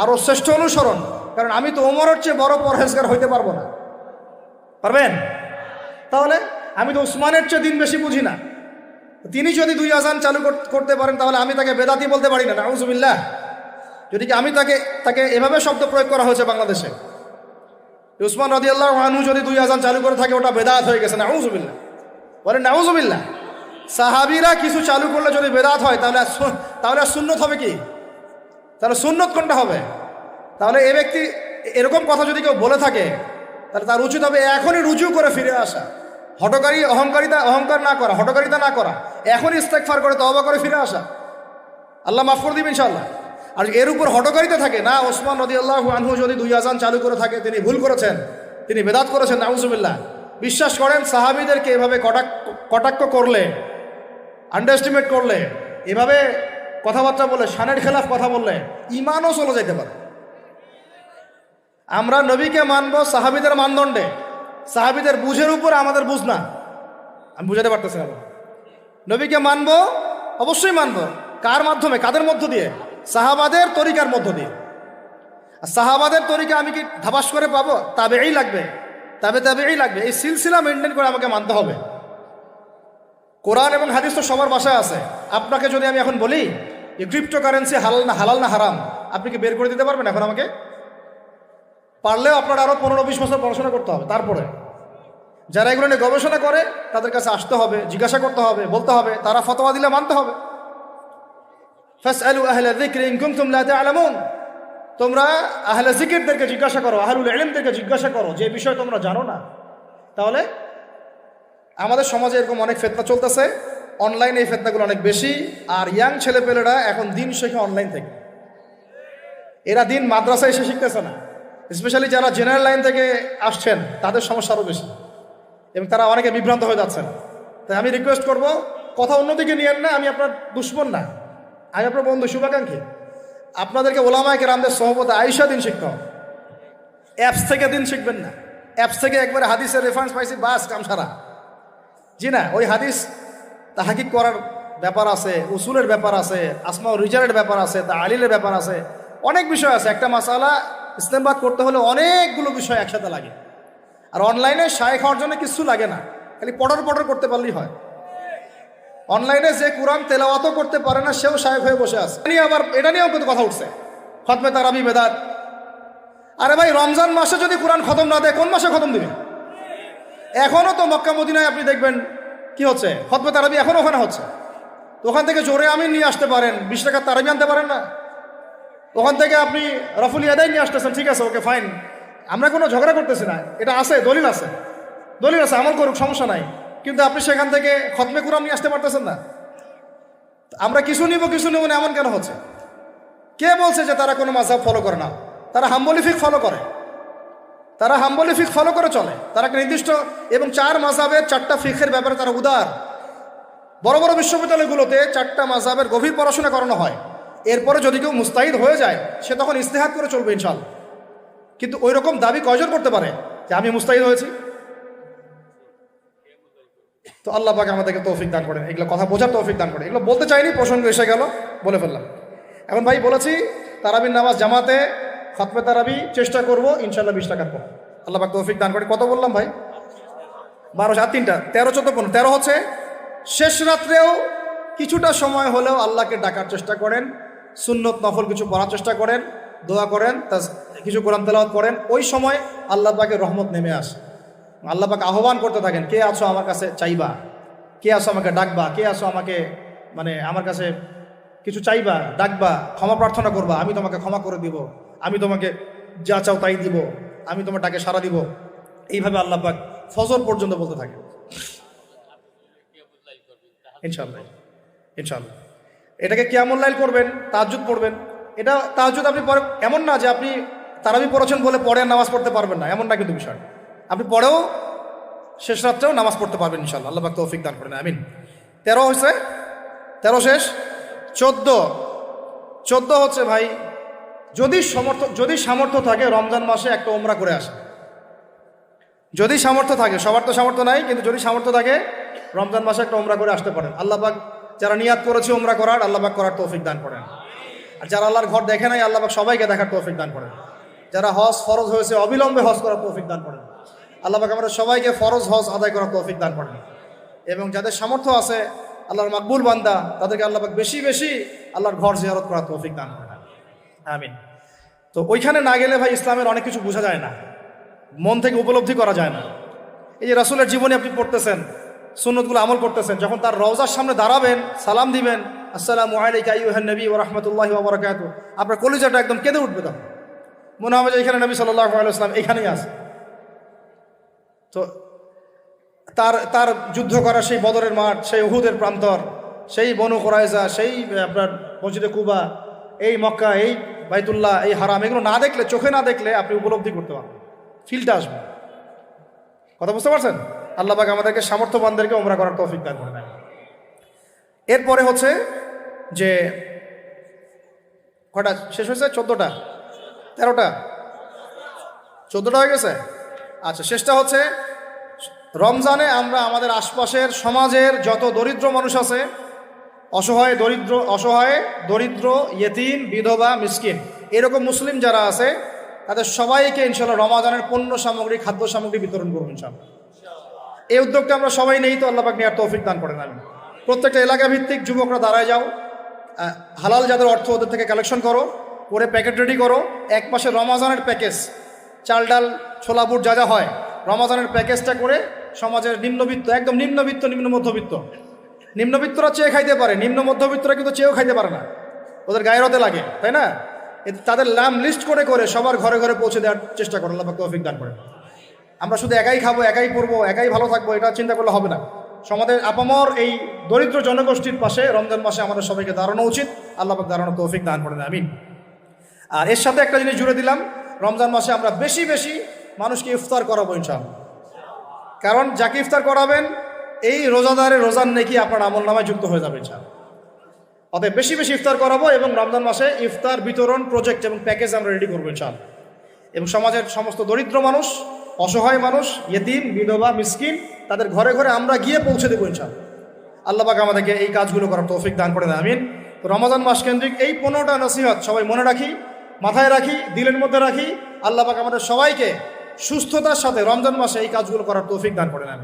আরো শ্রেষ্ঠ অনুসরণ। কারণ আমি তো ওমরের চেয়ে বড় পরহেজগার হইতে পারবো না। পারবেন? তাহলে আমি তো উসমানের চেয়ে দিন বেশি বুঝি না। তিনি যদি 2 আযান চালু করতে পারেন, তাহলে আমি তাকে বেদাতি বলতে পারি না, নাউযুবিল্লাহ। যদি কি আমি তাকে এভাবে শব্দ প্রয়োগ করা হয়েছে বাংলাদেশে, উসমান রাদিয়াল্লাহু আনহু যদি 2 আযান চালু করে থাকে, ওটা বেদাত হয়ে গেছে, নাউযুবিল্লাহ। বলেন নাউযুবিল্লাহ। সাহাবীরা কিছু চালু করলে যদি বেদাত হয়, তাহলে সুন্নত হবে কি? তাহলে সুন্নত কোনটা হবে? তাহলে এই ব্যক্তি এরকম কথা যদি কেউ বলে থাকে, তাহলে তার উচিত হবে এখনই রুজু করে ফিরে আসা, অহংকার না করা, হঠকারিতা না করা, এখনই ইস্তেগফার করে তওবা করে ফিরে আসা। আল্লাহ মাফ করে দিবেন ইনশাআল্লাহ। আর এর উপর হঠকারিতা থাকে না, ওসমান রাদিয়াল্লাহু আনহু যদি 2 আযান চালু করে থাকে, তিনি ভুল করেছেন, তিনি বেদাত করেছেন, নাউযুবিল্লাহ। বিশ্বাস করেন, সাহাবীদেরকে এভাবে কটাক্ষ করলে, আন্ডারএস্টিমেট করলে, এভাবে কথাবার্তা বলে, শানের খেলাফ কথা বললে ঈমানও চলে যেতে পারে। আমরা নবীকে মানব সাহাবীদের মানদণ্ডে, সাহাবীদের বুঝের উপর আমাদের বুঝ না। আমি বুঝাতে পারতেছি না। নবীকে মানব, অবশ্যই মানব। কার মাধ্যমে? কাদের মধ্য দিয়ে? সাহাবাদের তরিকার মধ্য দিয়ে। আর সাহাবাদের তরিকা আমি কি ধাবাস করে পাবো? তাবেই লাগবে, তাবেই লাগবে। এই সিলসিলা মেনটেন করে আমাকে মানতে হবে। কোরআন এবং হাদিস তো সবার বাসায় আছে। আপনাকে যদি আমি এখন বলি যে ক্রিপ্টোকারেন্সি হালাল না হারাম, আপনি কি বের করে দিতে পারবেন এখন আমাকে? পারলেও আপনার আরো 15-20 বছর পড়াশোনা করতে হবে। তারপরে যারা এগুলো নিয়ে গবেষণা করে, তাদের কাছে আসতে হবে, জিজ্ঞাসা করতে হবে, বলতে হবে, তারা ফতোয়া দিলে মানতে হবে। ফাসআলু আহলা যিকরি ইন কুনতুম লা তা'লামুন, তোমরা আহলে জিকিরদেরকে জিজ্ঞাসা করো, আহলুল ইলমদেরকে জিজ্ঞাসা করো যে বিষয় তোমরা জানো না। তাহলে আমাদের সমাজে এরকম অনেক ফিতনা চলতেছে, অনলাইনে এই ফিতনাগুলো অনেক বেশি। আর ইয়াং ছেলেপেলেরা এখন দিন শেখে অনলাইন থেকে। এরা দিন মাদ্রাসায় এসে শিখতেছে না। স্পেশালি যারা জেনারেল লাইন থেকে আসছেন, তাদের সমস্যা আরও বেশি এবং তারা অনেকে বিভ্রান্ত হয়ে যাচ্ছেন। তাই আমি রিকোয়েস্ট করব, কথা অন্যদিকে নিয়েন না। আমি আপনার দুশ্মন না, আমি আপনার বন্ধু, শুভাকাঙ্ক্ষী। আপনাদেরকে ওলামায়ে কেরামদের সহবতে আইসা দিন শিখতে হবে। অ্যাপস থেকে দিন শিখবেন না। অ্যাপস থেকে একবারে হাদিসের রেফারেন্স পাইছি, বাস কাম সারা। জি না, ওই হাদিস তাহকিক করার ব্যাপার আছে, উসুলের ব্যাপার আছে, আসমা ও রিজালের ব্যাপার আছে, তাআলিলের ব্যাপার আছে, অনেক বিষয় আছে। একটা মাসালা ইসলামবাদ করতে হলে অনেকগুলো বিষয় একসাথে লাগে। আর অনলাইনে শায়েখ হওয়ার জন্য কিছু লাগে না, খালি পড়র করতে পারলেই হয়। অনলাইনে যে কোরআন তেলাওয়াতও করতে পারে না, সেও শায়েখ হয়ে বসে আছে। আবার এটা নিয়েও কিন্তু কথা উঠছে, খতমে তারাবি বেদাত। আরে ভাই, রমজান মাসে যদি কোরআন খতম না দেয়, কোন মাসে খতম দিবে? এখনও তো মক্কা মদিনায় আপনি দেখবেন কি হচ্ছে, খতমে তারাবি এখনও ওখানে হচ্ছে। তো ওখান থেকে জোরে আমিন নিয়ে আসতে পারেন, 20 টাকার তারাবি আনতে পারেন না? ওখান থেকে আপনি রফুল ইয়াদাই নিয়ে আসতেছেন, ঠিক আছে, ওকে ফাইন, আমরা কোনো ঝগড়া করতেছি না, এটা আছে, দলিল আছে, আমল করুক, সমস্যা নাই। কিন্তু আপনি সেখান থেকে খতমে কুরআন নিয়ে আসতে পারতেছেন না। আমরা কিছু নিব না এমন কেন হচ্ছে? কে বলছে যে তারা কোনো মাযহাব ফলো করে না? তারা হাম্বলি ফিকহ ফলো করে, তারা হাম্বলি ফিকহ ফলো করে চলে। তারা একটা নির্দিষ্ট এবং 4 মাযহাবের 4টা ফিকহের ব্যাপারে তারা উদার। বড় বড় বিশ্ববিদ্যালয়গুলোতে 4টা মাযহাবের গভীর পড়াশোনা করানো হয়। এরপরে যদি কেউ মুস্তাহিদ হয়ে যায় সে তখন ইজতিহাদ করে চলবে ইনশাআল্লাহ। কিন্তু ওই রকম দাবি কয়জন করতে পারে যে আমি মুস্তাহিদ হয়েছি? তো আল্লাহ পাক আমাদেরকে তৌফিক দান করেন, এগুলো কথা বোঝার তৌফিক দান করেন। এগুলো বলতে চাইনি, প্রসঙ্গ এসে গেল, বলে ফেললাম। এখন ভাই বলেছি তারাবির নামাজ জামাতে খতমে তারাবি চেষ্টা করবো ইনশাআল্লাহ 20 টাকা পর। আল্লাহ পাক তৌফিক দান করে। কত বললাম ভাই? 12 আর 3টা 13, 14, 15। 13 হচ্ছে শেষ রাত্রেও কিছুটা সময় হলেও আল্লাহকে ডাকার চেষ্টা করেন, সুন্নত নফল কিছু পড়ার চেষ্টা করেন, দোয়া করেন, কিছু কোরআন তেলাওয়াত করেন। ওই সময় আল্লাহ পাকের রহমত নেমে আসে। আল্লাহ পাক আহ্বান করতে থাকেন, কে আছো আমার কাছে চাইবা, কে আছো আমাকে ডাকবা, কে আছো আমাকে আমার কাছে কিছু চাইবা, ডাকবা, ক্ষমা প্রার্থনা করবা, আমি তোমাকে ক্ষমা করে দিব, আমি তোমাকে যা চাও তাই দিব, আমি তোমার ডাকে সাড়া দিব। এইভাবে আল্লাহ পাক ফজর পর্যন্ত বলতে থাকেন। ইনশাআল্লাহ ইনশাআল্লাহ এটাকে কিয়ামুল লাইল করবেন, তাহাজ্জুদ পড়বেন। এটা তাহাজ্জুদ আপনি পরে, এমন না যে আপনি তারাবি পড়েছেন বলে পরে নামাজ পড়তে পারবেন না, এমন না কিন্তু বিষয়। আপনি পরেও শেষ রাত্রেও নামাজ পড়তে পারবেন ইনশাআল্লাহ। আল্লাহ পাক তৌফিক দান করেন, আমিন। 13 হয়েছে, 13 শেষ। 14 হচ্ছে ভাই যদি সামর্থ্য থাকে রমজান মাসে একটা ওমরা করে আসে। যদি সামর্থ্য থাকে, সবার তো সামর্থ্য নাই, কিন্তু যদি সামর্থ্য থাকে রমজান মাসে একটা ওমরা করে আসতে পারেন। আল্লাহ পাক যারা নিয়াত করেছে ওমরা করার, আল্লাহ পাক করার তৌফিক দান করেন। আর যারা আল্লাহর ঘর দেখে নাই, আল্লাহ পাক সবাইকে দেখার তৌফিক দান করেন। যারা হজ ফরজ হয়েছে অবিলম্বে হজ করার তৌফিক দান করেন। আল্লাহ পাক আমরা সবাইকে ফরজ হজ আদায় করার তৌফিক দান করেন। এবং যাদের সামর্থ্য আছে আল্লাহর মাকবুল বান্দা, তাদেরকে আল্লাহ পাক বেশি বেশি আল্লাহর ঘর জিয়ারত করার তৌফিক দান করেন, আমিন। তো ওইখানে না গেলে ভাই ইসলামের অনেক কিছু বোঝা যায় না, মন থেকে উপলব্ধি করা যায় না। এই যে রাসূলের জীবনী আপনি পড়তেছেন, সুন্নতগুলো আমল করতেছেন, যখন তার রওজার সামনে দাঁড়াবেন, সালাম দিবেন, আসসালামু আলাইকা আইয়ুহান নবী ওয়া রাহমাতুল্লাহি ওয়া বারাকাতুহু, আপনার কলিজাটা একদম কেঁদে উঠবে। তখন মনে হবে যে এখানে নবী সাল্লাল্লাহু আলাইহি ওয়াসাল্লাম এখানেই আছে। তো তার যুদ্ধ করা সেই বদরের মাঠ, সেই উহুদের প্রান্তর, সেই বনু কুরাইজা, সেই আপনার মসজিদে কুবা, এই মক্কা, এই বাইতুল্লাহ, এই হারাম, এগুলো না দেখলে, চোখে না দেখলে আপনি উপলব্ধি করতে পারবেন, ফিলটা আসবে। কথা বুঝতে পারছেন? আল্লাহ পাক আমাদেরকে সামর্থ্যবানদেরকে ওমরা করার তৌফিক দান করে দেন। এরপরে হচ্ছে যে কটা শেষ হয়েছে? 14টা 13টা 14টা হয়ে গেছে। আচ্ছা, শেষটা হচ্ছে রমজানে আমরা আমাদের আশপাশের সমাজের যত দরিদ্র মানুষ আছে, অসহায় দরিদ্র ইয়েতিম, বিধবা, মিসকিন, এরকম মুসলিম যারা আছে তাদের সবাইকে ইনশাআল্লাহ রমজানের পণ্য সামগ্রী, খাদ্য সামগ্রী বিতরণ করবো ইনশাআল্লাহ। এই উদ্যোগটা আমরা সবাই নেই, তো আল্লাহ পাক নেওয়ার তৌফিক দান করেন। আমি প্রত্যেকটা এলাকা ভিত্তিক যুবকরা দাঁড়ায় যাও, হালাল যাদের অর্থ ওদের থেকে কালেকশন করো, করে প্যাকেট রেডি করো। এক মাসে রমজানের প্যাকেজ, চাল ডাল ছোলা বুট যা যা হয়, রমজানের প্যাকেজটা করে সমাজের নিম্নবিত্ত, একদম নিম্নবিত্ত, নিম্ন মধ্যবিত্ত, নিম্নবিত্তরা চেয়ে খাইতে পারে, নিম্ন মধ্যবিত্তরা কিন্তু চেয়েও খাইতে পারে না, ওদের গায়ের হতে লাগে, তাই না? তাদের নাম লিস্ট করে করে সবার ঘরে ঘরে পৌঁছে দেওয়ার চেষ্টা করো। আল্লাহ পাক তৌফিক দান করেন। আমরা শুধু একাই খাবো, একাই পড়বো, একাই ভালো থাকবো, এটা চিন্তা করলে হবে না। সমাজের আপামর এই দরিদ্র জনগোষ্ঠীর পাশে রমজান মাসে আমাদের সবাইকে দাঁড়ানো উচিত। আল্লাহ পাক দাঁড়ানোর তৌফিক দান করেন, আমিন। আর এর সাথে একটা জিনিস জুড়ে দিলাম, রমজান মাসে আমরা বেশি বেশি মানুষকে ইফতার করাবো ইনশাআল্লাহ। কারণ যাকে ইফতার করাবেন এই রোজাদারের রোজার নেকি আপনার আমল নামায় যুক্ত হয়ে যাবে ইনশাআল্লাহ। অতএব বেশি বেশি ইফতার করাবো এবং রমজান মাসে ইফতার বিতরণ প্রজেক্ট এবং প্যাকেজ আমরা রেডি করবো ইনশাআল্লাহ। এবং সমাজের সমস্ত দরিদ্র মানুষ, অসহায় মানুষ, ইয়েতিম, বিধবা, মিসকিন, তাদের ঘরে ঘরে আমরা গিয়ে পৌঁছে দেবো ইনশাআল্লাহ। আল্লাহ পাক আমাদেরকে এই কাজগুলো করার তৌফিক দান করে দেন, আমিন। তো রমজান মাস কেন্দ্রিক এই 15টা নসিহত সবাই মনে রাখি, মাথায় রাখি, দিলের মধ্যে রাখি। আল্লাহ পাক আমাদের সবাইকে সুস্থতার সাথে রমজান মাসে এই কাজগুলো করার তৌফিক দান করে দেন।